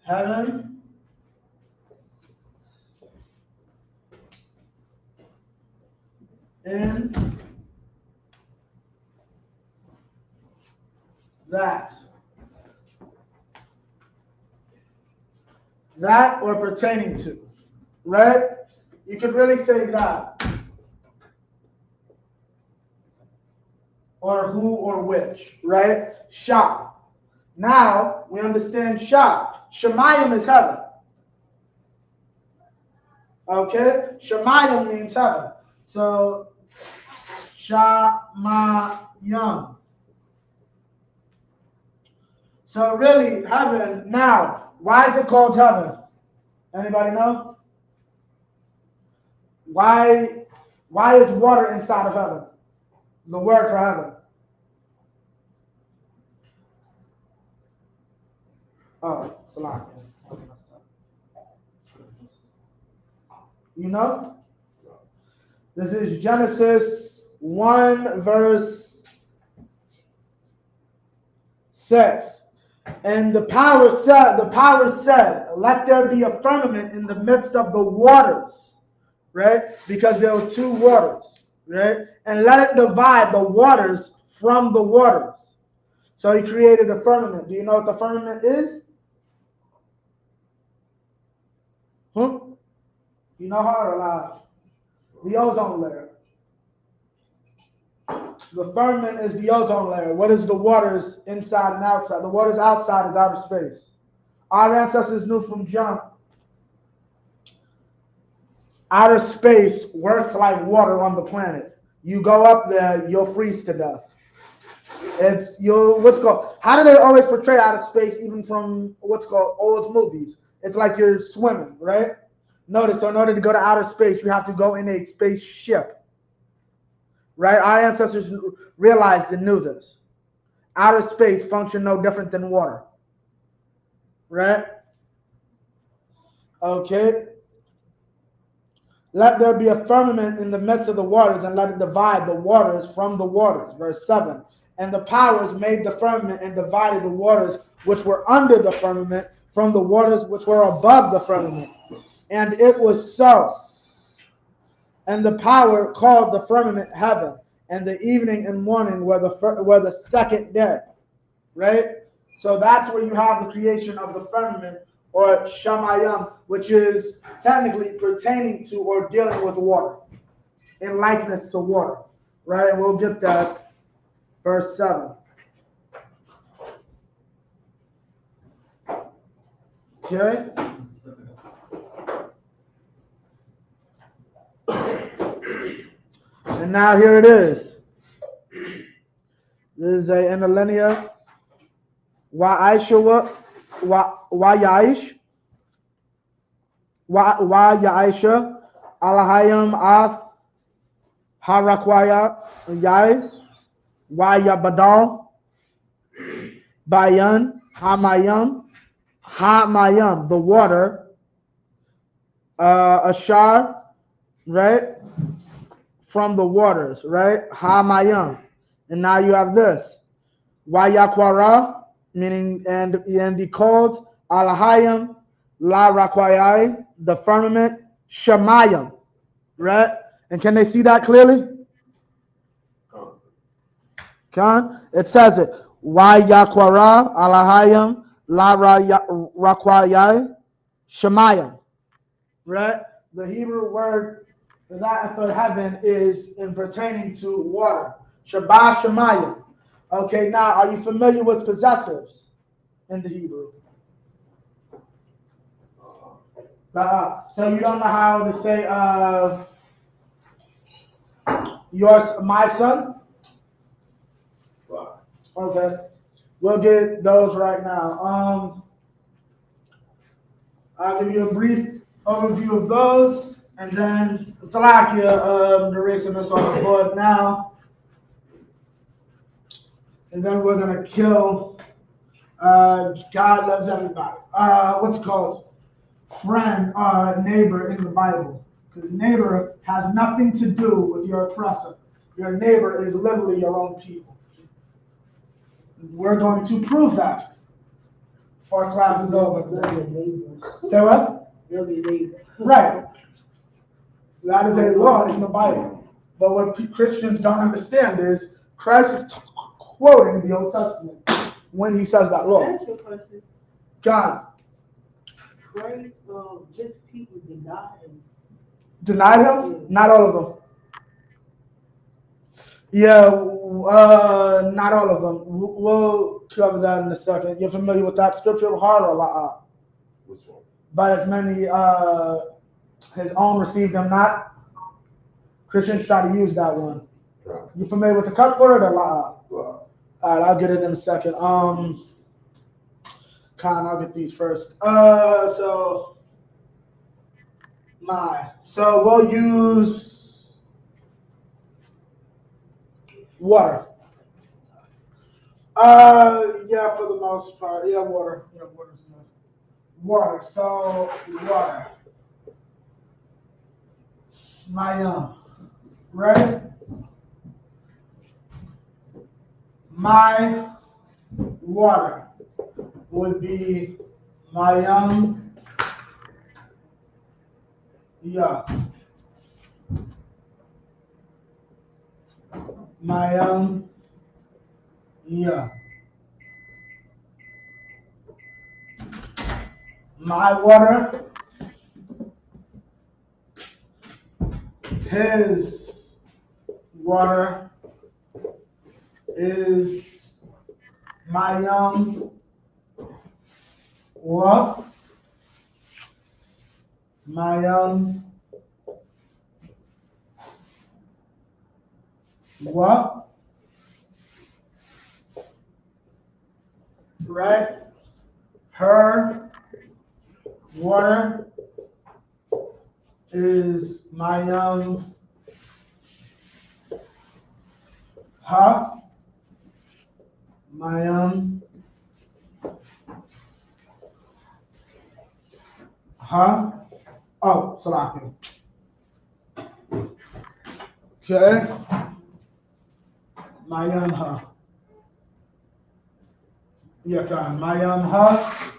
Heaven. In that. That or pertaining to. Right? You could really say that. Or who or which, right? Shah. Now we understand Shah. Shemayim is heaven. Okay? Shemayim means heaven. So Shamayim. So really, heaven, now, why is it called heaven? Anybody know? Why is water inside of heaven? The word for heaven. Oh, it's a lot. You know? This is Genesis 1 verse 6. And the power said, let there be a firmament in the midst of the waters, right? Because there were two waters, right? And let it divide the waters from the waters. So he created a firmament. Do you know what the firmament is? You know how or not? The ozone layer. The firmament is the ozone layer. What is the waters inside and outside? The waters outside is outer space. Our ancestors knew from jump. Outer space works like water on the planet. You go up there, you'll freeze to death. How do they always portray outer space even from what's called old movies? It's like you're swimming, right? Notice, so in order to go to outer space, you have to go in a spaceship. Right? Our ancestors realized and knew this. Outer space functioned no different than water. Right? Okay. Let there be a firmament in the midst of the waters, and let it divide the waters from the waters. Verse 7. And the powers made the firmament and divided the waters which were under the firmament from the waters which were above the firmament. And it was so. And the power called the firmament heaven, and the evening and morning were the second day. Right? So that's where you have the creation of the firmament, or Shamayim, which is technically pertaining to or dealing with water, in likeness to water. Right? And we'll get that. Verse 7. Okay? And now here it is. This is a interlinear. Wa'aisha Wa'yaish Wa'yaisha Alahayim Ath Harakwaya Yai Wa'yabadal Bayan Hamayam, the water, Ashar, right? From the waters, right? Hamayam. And now you have this. Wayakwara, meaning, and he called Alahayim, La Rakwayai, the firmament, Shemayim, right? And can they see that clearly? Can? It says it. Wayakwara, Alahayim, La Rakwayai, Shemayim, right? The Hebrew word for that for heaven is in pertaining to water. Shabbat Shemayim. Okay, now are you familiar with possessors in the Hebrew? So you don't know how to say yours, my son? Okay. We'll get those right now. I'll give you a brief overview of those, and then Salakia erasing this on the board now. And then we're gonna kill God loves everybody. What's it called? Friend, neighbor in the Bible. Because neighbor has nothing to do with your oppressor. Your neighbor is literally your own people. We're going to prove that before class is over. Say what? Right. That is a law in the Bible. But what Christians don't understand is Christ is quoting the Old Testament when he says that law. That's your question. God. Christ, just people denied him. Denied him? Not all of them. Yeah, not all of them. We'll cover that in a second. You're familiar with that scripture, hard or la'ah? Which one? But as many, his own received them not. Christians try to use that one. Right. You familiar with the cut word or la'ah? Right. All right, I'll get it in a second. I'll get these first. So we'll use water. Yeah, for the most part. Yeah, water. Yeah, water's good. Water. So water. Right? My water would be Mayam. Yeah. Mayam. Yeah. My water. His water is Mayam. What? Mayam. What? Right? Her water is Mayam Ha. Mayam Ha. Oh, Salaki. Okay. Mayam Ha. Yeah, Khan. Mayam Ha.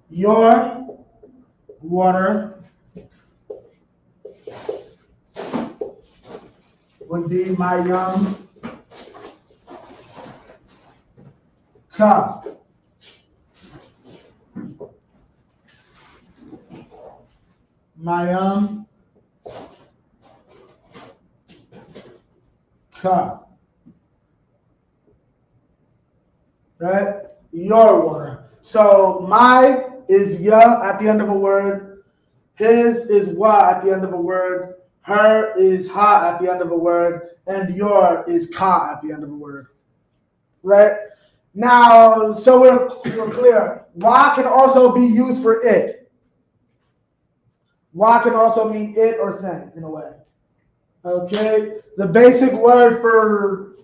Your water would be Mayam Ka. Mayam Ka. Right? Your water. So my is ya at the end of a word. His is wa at the end of a word. Her is ha at the end of a word. And your is ka at the end of a word. Right? Now, so we're clear. Wa can also be used for it. Wa can also mean it or thing in a way. Okay? The basic word for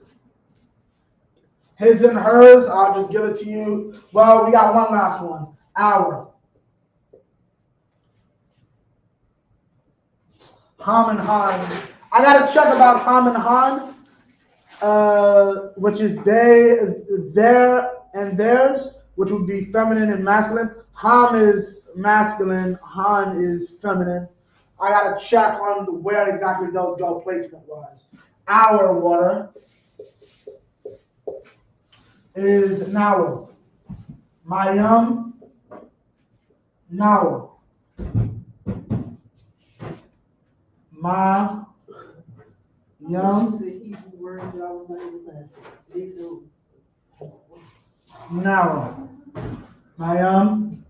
his and hers, I'll just give it to you. Well, we got one last one. Our. Ham and Han. I gotta check about Ham and Han, which is they, their, and theirs, which would be feminine and masculine. Ham is masculine, Han is feminine. I gotta check on where exactly those go placement-wise. Our water is Nawa. Mayam, Nawa. Ma, Yum, It's a Hebrew word that I was not able to. They know. Nawa. Mayam,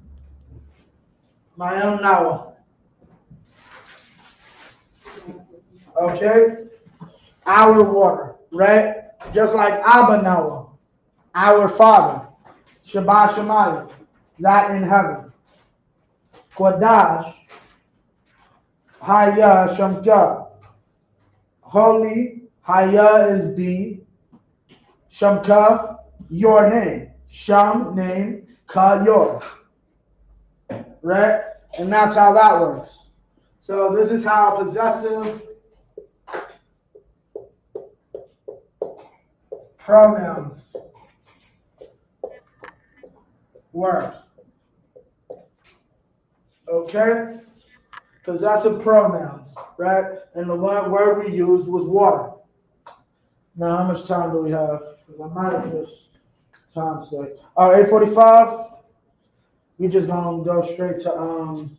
Nawa. Okay? Our water, right? Just like Abba Nawa, our Father. Shabbat Shemayim, that in heaven. Qadash, Haya Shamka. Holy, Haya is be. Shamka, your name. Sham, name. Ka, your. Right? And that's how that works. So this is how possessive pronouns work. Okay? Possessive pronouns, right? And the one word we used was water. Now, how much time do we have? Because I might have just time sake. Oh, 8:45. We just gonna go straight to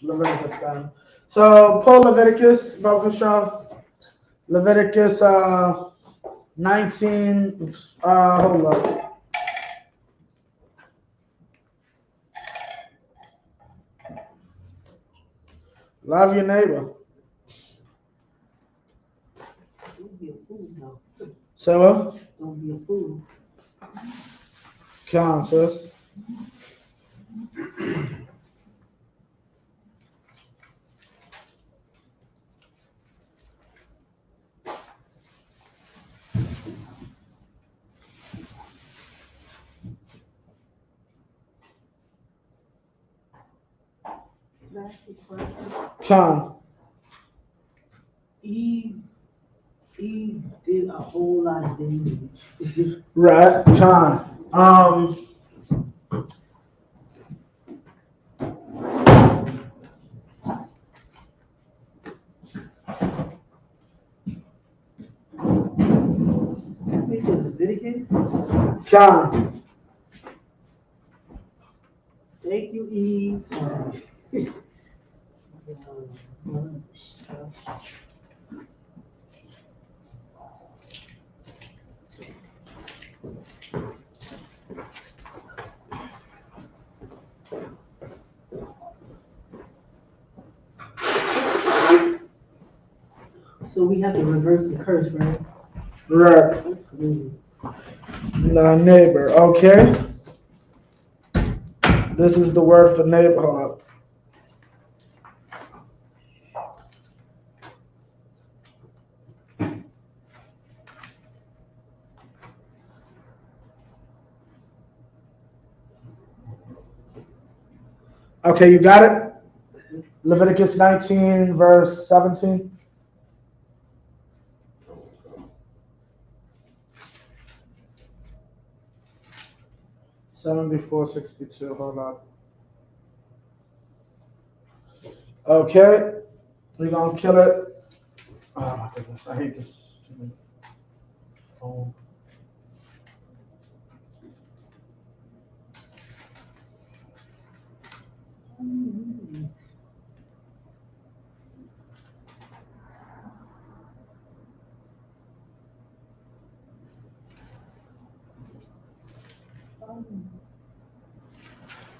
Leviticus then. So pull Leviticus, Baruch Hashem. Leviticus 19. Hold up. Love your neighbor. Don't be a fool, though. Say what? Don't be a fool. Come on, sis. Come. Eve did a whole lot of damage. Right. Come. We said Leviticus. Come. Thank you, Eve. So we have to reverse the curse, right? Right. That's crazy. The neighbor. Okay. This is the word for neighbor. Hold up. Okay, you got it? Leviticus 19, verse 17. Seven before 62. Hold on. Okay, we're gonna kill it. Oh my goodness, I hate this. Oh.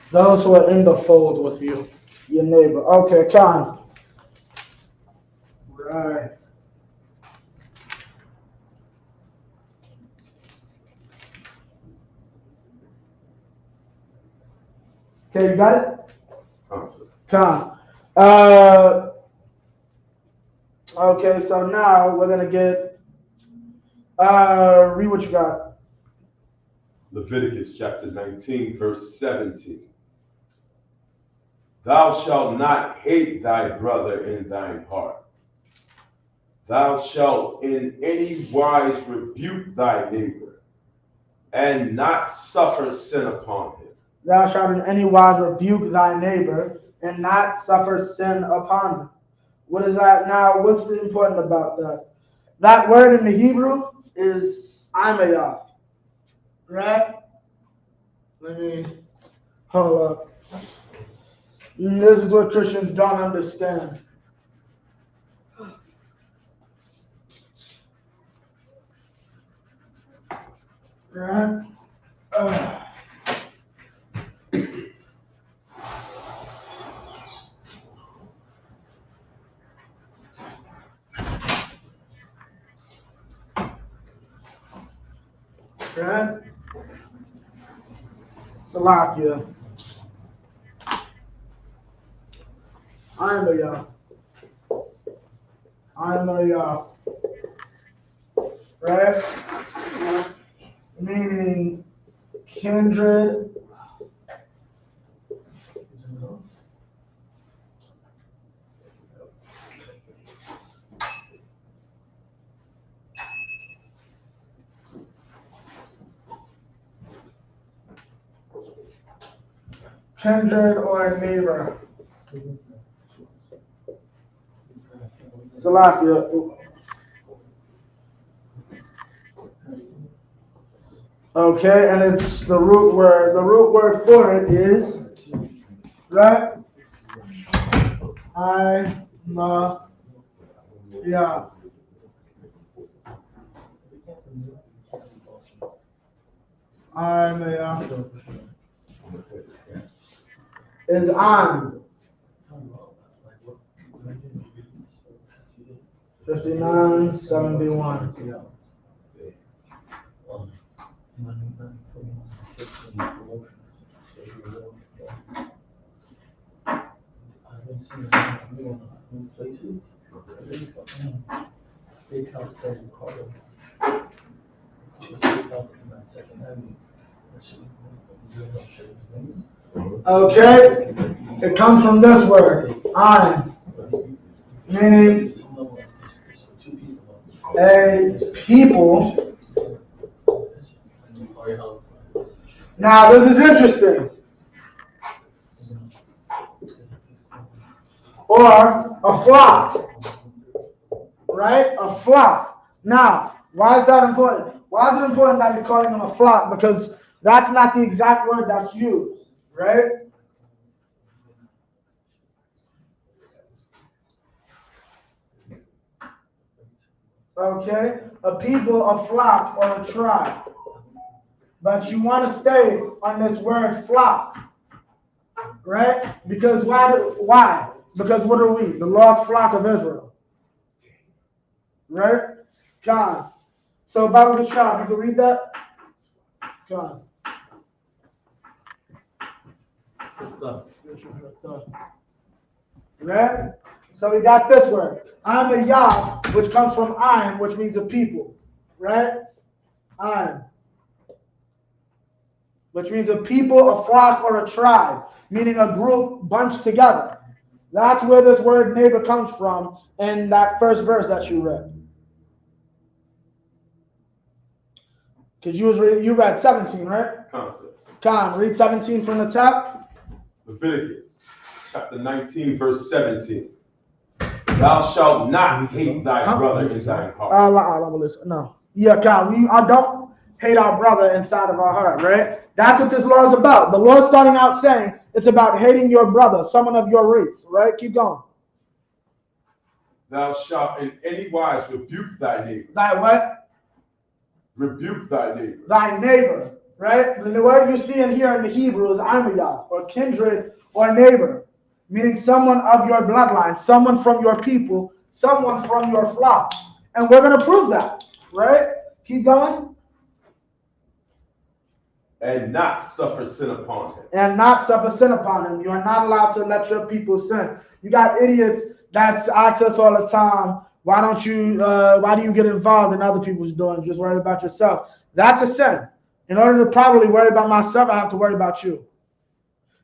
Those who are in the fold with you, your neighbor. Okay, Con. Right. Okay, you got it? Con. Okay, so now we're gonna get read what you got. Leviticus chapter 19, verse 17. Thou shalt not hate thy brother in thine heart. Thou shalt in any wise rebuke thy neighbor, and not suffer sin upon him. Thou shalt in any wise rebuke thy neighbor, and not suffer sin upon him. What is that? Now, what's important about that? That word in the Hebrew is imayah, right? Let me hold up. And this is what Christians don't understand. Right? Right? Salakia. Imayah. Right? Meaning kindred. Kindred or neighbor. Salakia. Okay, and it's the root word. The root word for it is, right? Yeah. Is on. 5971. Okay, it comes from this word, on, meaning a people. Now, this is interesting. Or a flock, right? A flock. Now, why is that important? Why is it important that you're calling them a flock? Because that's not the exact word that's used, right? Okay, a people, a flock, or a tribe. But you want to stay on this word flock, right? Because why? Because what are we? The lost flock of Israel, right? God. So Bible Geshach, you can read that? God. Right? So we got this word. I'm a Yah, which comes from Ayin, which means a people. Right? Ayin. Which means a people, a flock, or a tribe. Meaning a group bunched together. That's where this word neighbor comes from in that first verse that you read. Because you read 17, right? Concept. Con, read 17 from the top. Leviticus chapter 19, verse 17. Thou shalt not hate thy brother in thine heart. No. Yeah, Con, I don't hate our brother inside of our heart, right? That's what this law is about. The law is starting out saying it's about hating your brother, someone of your race, right? Keep going. Thou shalt in any wise rebuke thy neighbor. Thy what? Rebuke thy neighbor. Thy neighbor, right? The word you see in here in the Hebrew is amiyah, or kindred, or neighbor, meaning someone of your bloodline, someone from your people, someone from your flock. And we're going to prove that, right? Keep going. And not suffer sin upon him. And not suffer sin upon him. You are not allowed to let your people sin. You got idiots that ask us all the time, why do you get involved in other people's doing? Just worry about yourself. That's a sin. In order to properly worry about myself, I have to worry about you.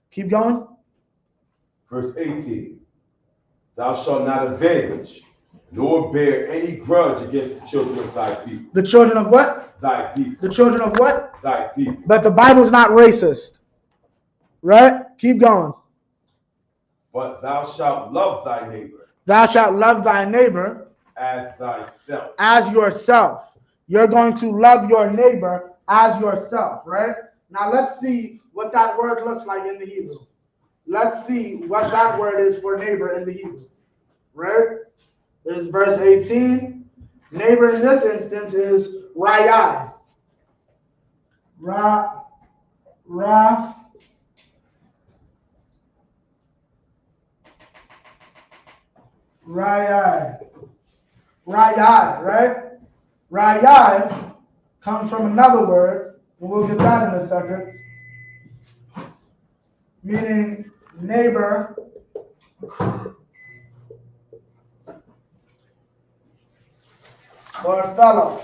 Keep going. Verse 18. Thou shalt not avenge, nor bear any grudge against the children of thy people. The children of what? Thy people. The children of what? Thy people. But the Bible's not racist. Right? Keep going. But thou shalt love thy neighbor. Thou shalt love thy neighbor as thyself. As yourself. You're going to love your neighbor as yourself, right? Now let's see what that word looks like in the Hebrew. Let's see what that word is for neighbor in the Hebrew, right? This is verse 18. Neighbor in this instance is rayai. Rayai, right? Rayai comes from another word, and we'll get that in a second, meaning neighbor or fellow.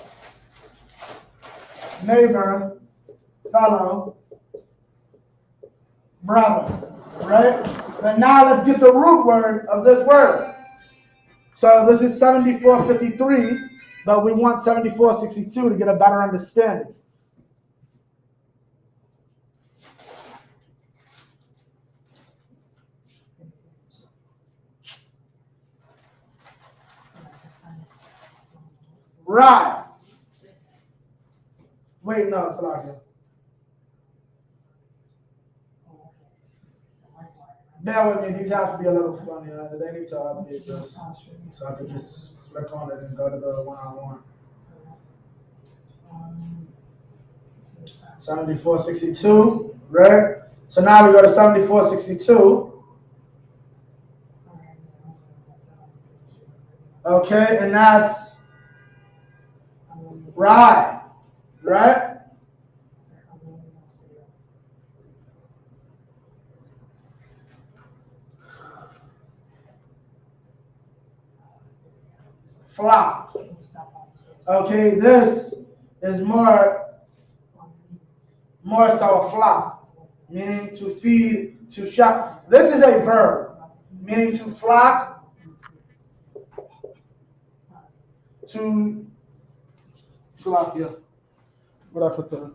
Neighbor, fellow, brother, right? And now let's get the root word of this word. So this is 7453, but we want 7462 to get a better understanding. Right. Wait, no, it's not here. Bear with me, these have to be a little funny. They need to update this. So I can just click on it and go to the one I want. 7462, right? So now we go to 7462. Okay, and that's right, right? Flock. Okay, this is more so a flock, meaning to feed, to shepherd. This is a verb, meaning to flock, to Slovakia. What I put there?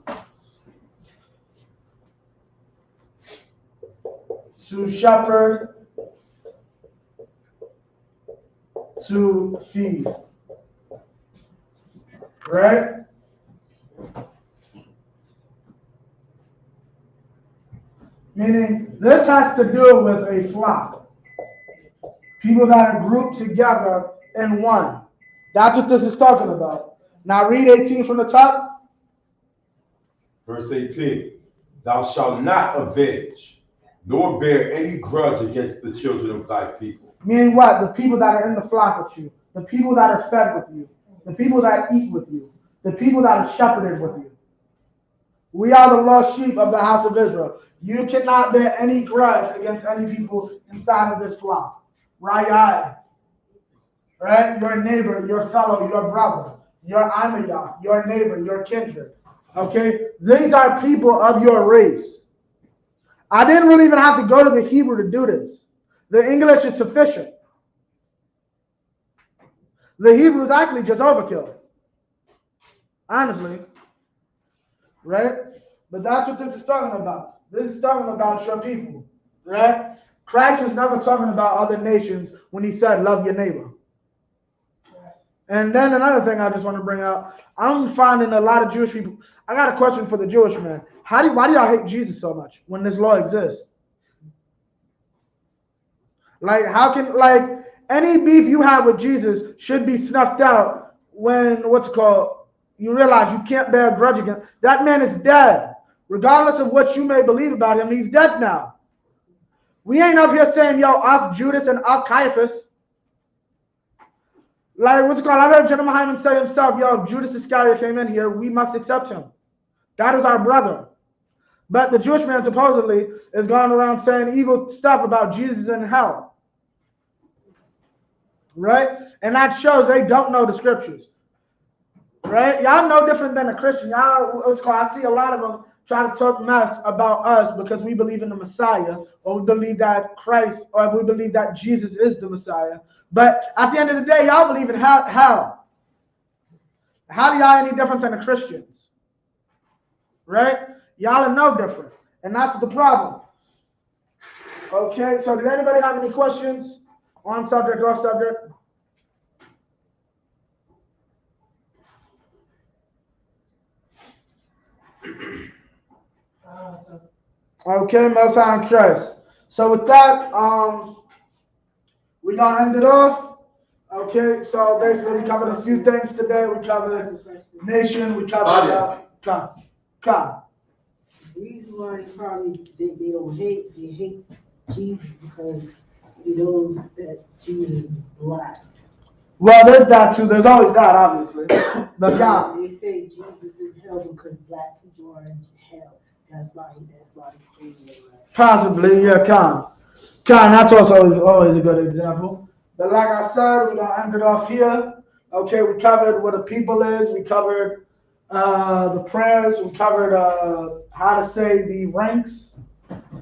To shepherd, to feed. Right? Meaning, this has to do with a flock. People that are grouped together in one. That's what this is talking about. Now read 18 from the top. Verse 18. Thou shalt not avenge, nor bear any grudge against the children of thy people. Meaning what? The people that are in the flock with you. The people that are fed with you. The people that eat with you. The people that are shepherded with you. We are the lost sheep of the house of Israel. You cannot bear any grudge against any people inside of this flock. Right? Right? Your neighbor, your fellow, your brother, your Amayah, your neighbor, your kindred. Okay? These are people of your race. I didn't really even have to go to the Hebrew to do this. The English is sufficient. The Hebrew is actually just overkill. Honestly. Right? But that's what this is talking about. This is talking about your people. Right? Christ was never talking about other nations when he said, love your neighbor. And then another thing I just want to bring out, I'm finding a lot of Jewish people. I got a question for the Jewish man. Why do y'all hate Jesus so much when this law exists? Like, how can, like, any beef you have with Jesus should be snuffed out when, you realize you can't bear a grudge against. That man is dead. Regardless of what you may believe about him, he's dead now. We ain't up here saying, yo, up Judas and up Caiaphas. Like, I heard General Hyman say himself, yo, if Judas Iscariot came in here, we must accept him. That is our brother. But the Jewish man supposedly is going around saying evil stuff about Jesus in hell. Right? And that shows they don't know the scriptures. Right? Y'all no different than a Christian. I see a lot of them try to talk mess about us because we believe in the Messiah, or we believe that Christ, or we believe that Jesus is the Messiah. But at the end of the day, y'all believe in hell. How do y'all any different than the Christians? Right? Y'all are no different. And that's the problem. Okay, so did anybody have any questions on subject or off subject? Okay, Most High in Christ. So with that, we're going to end it off. Okay, so basically we covered a few things today. We covered nation. We covered come. The reason why they don't hate, they hate Jesus because they know that Jesus is black. Well, there's that too. There's always that, obviously. But They say Jesus is in hell because black people are in hell. That's why he's saying it, right? Possibly, yeah, Khan, that's also always a good example. But like I said, we're gonna end it off here. Okay, we covered what a people is. We covered the prayers. We covered how to say the ranks.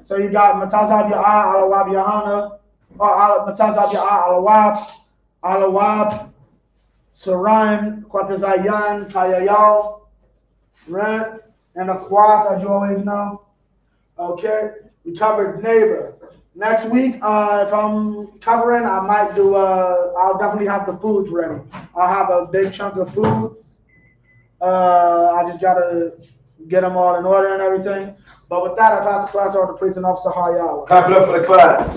So you got Matazab Ya'ah, Alawab Yahana, or Matazab Ya'ah, Alawab, Saraim, Kwatazayan, Kayayal, right? And a Kwath, as you always know. Okay, we covered neighbor. Next week, if I'm covering, I might do, I'll definitely have the foods ready. I'll have a big chunk of foods. I just got to get them all in order and everything. But with that, I pass the class over to Priest and Officer Hayal. Clap it up for the class.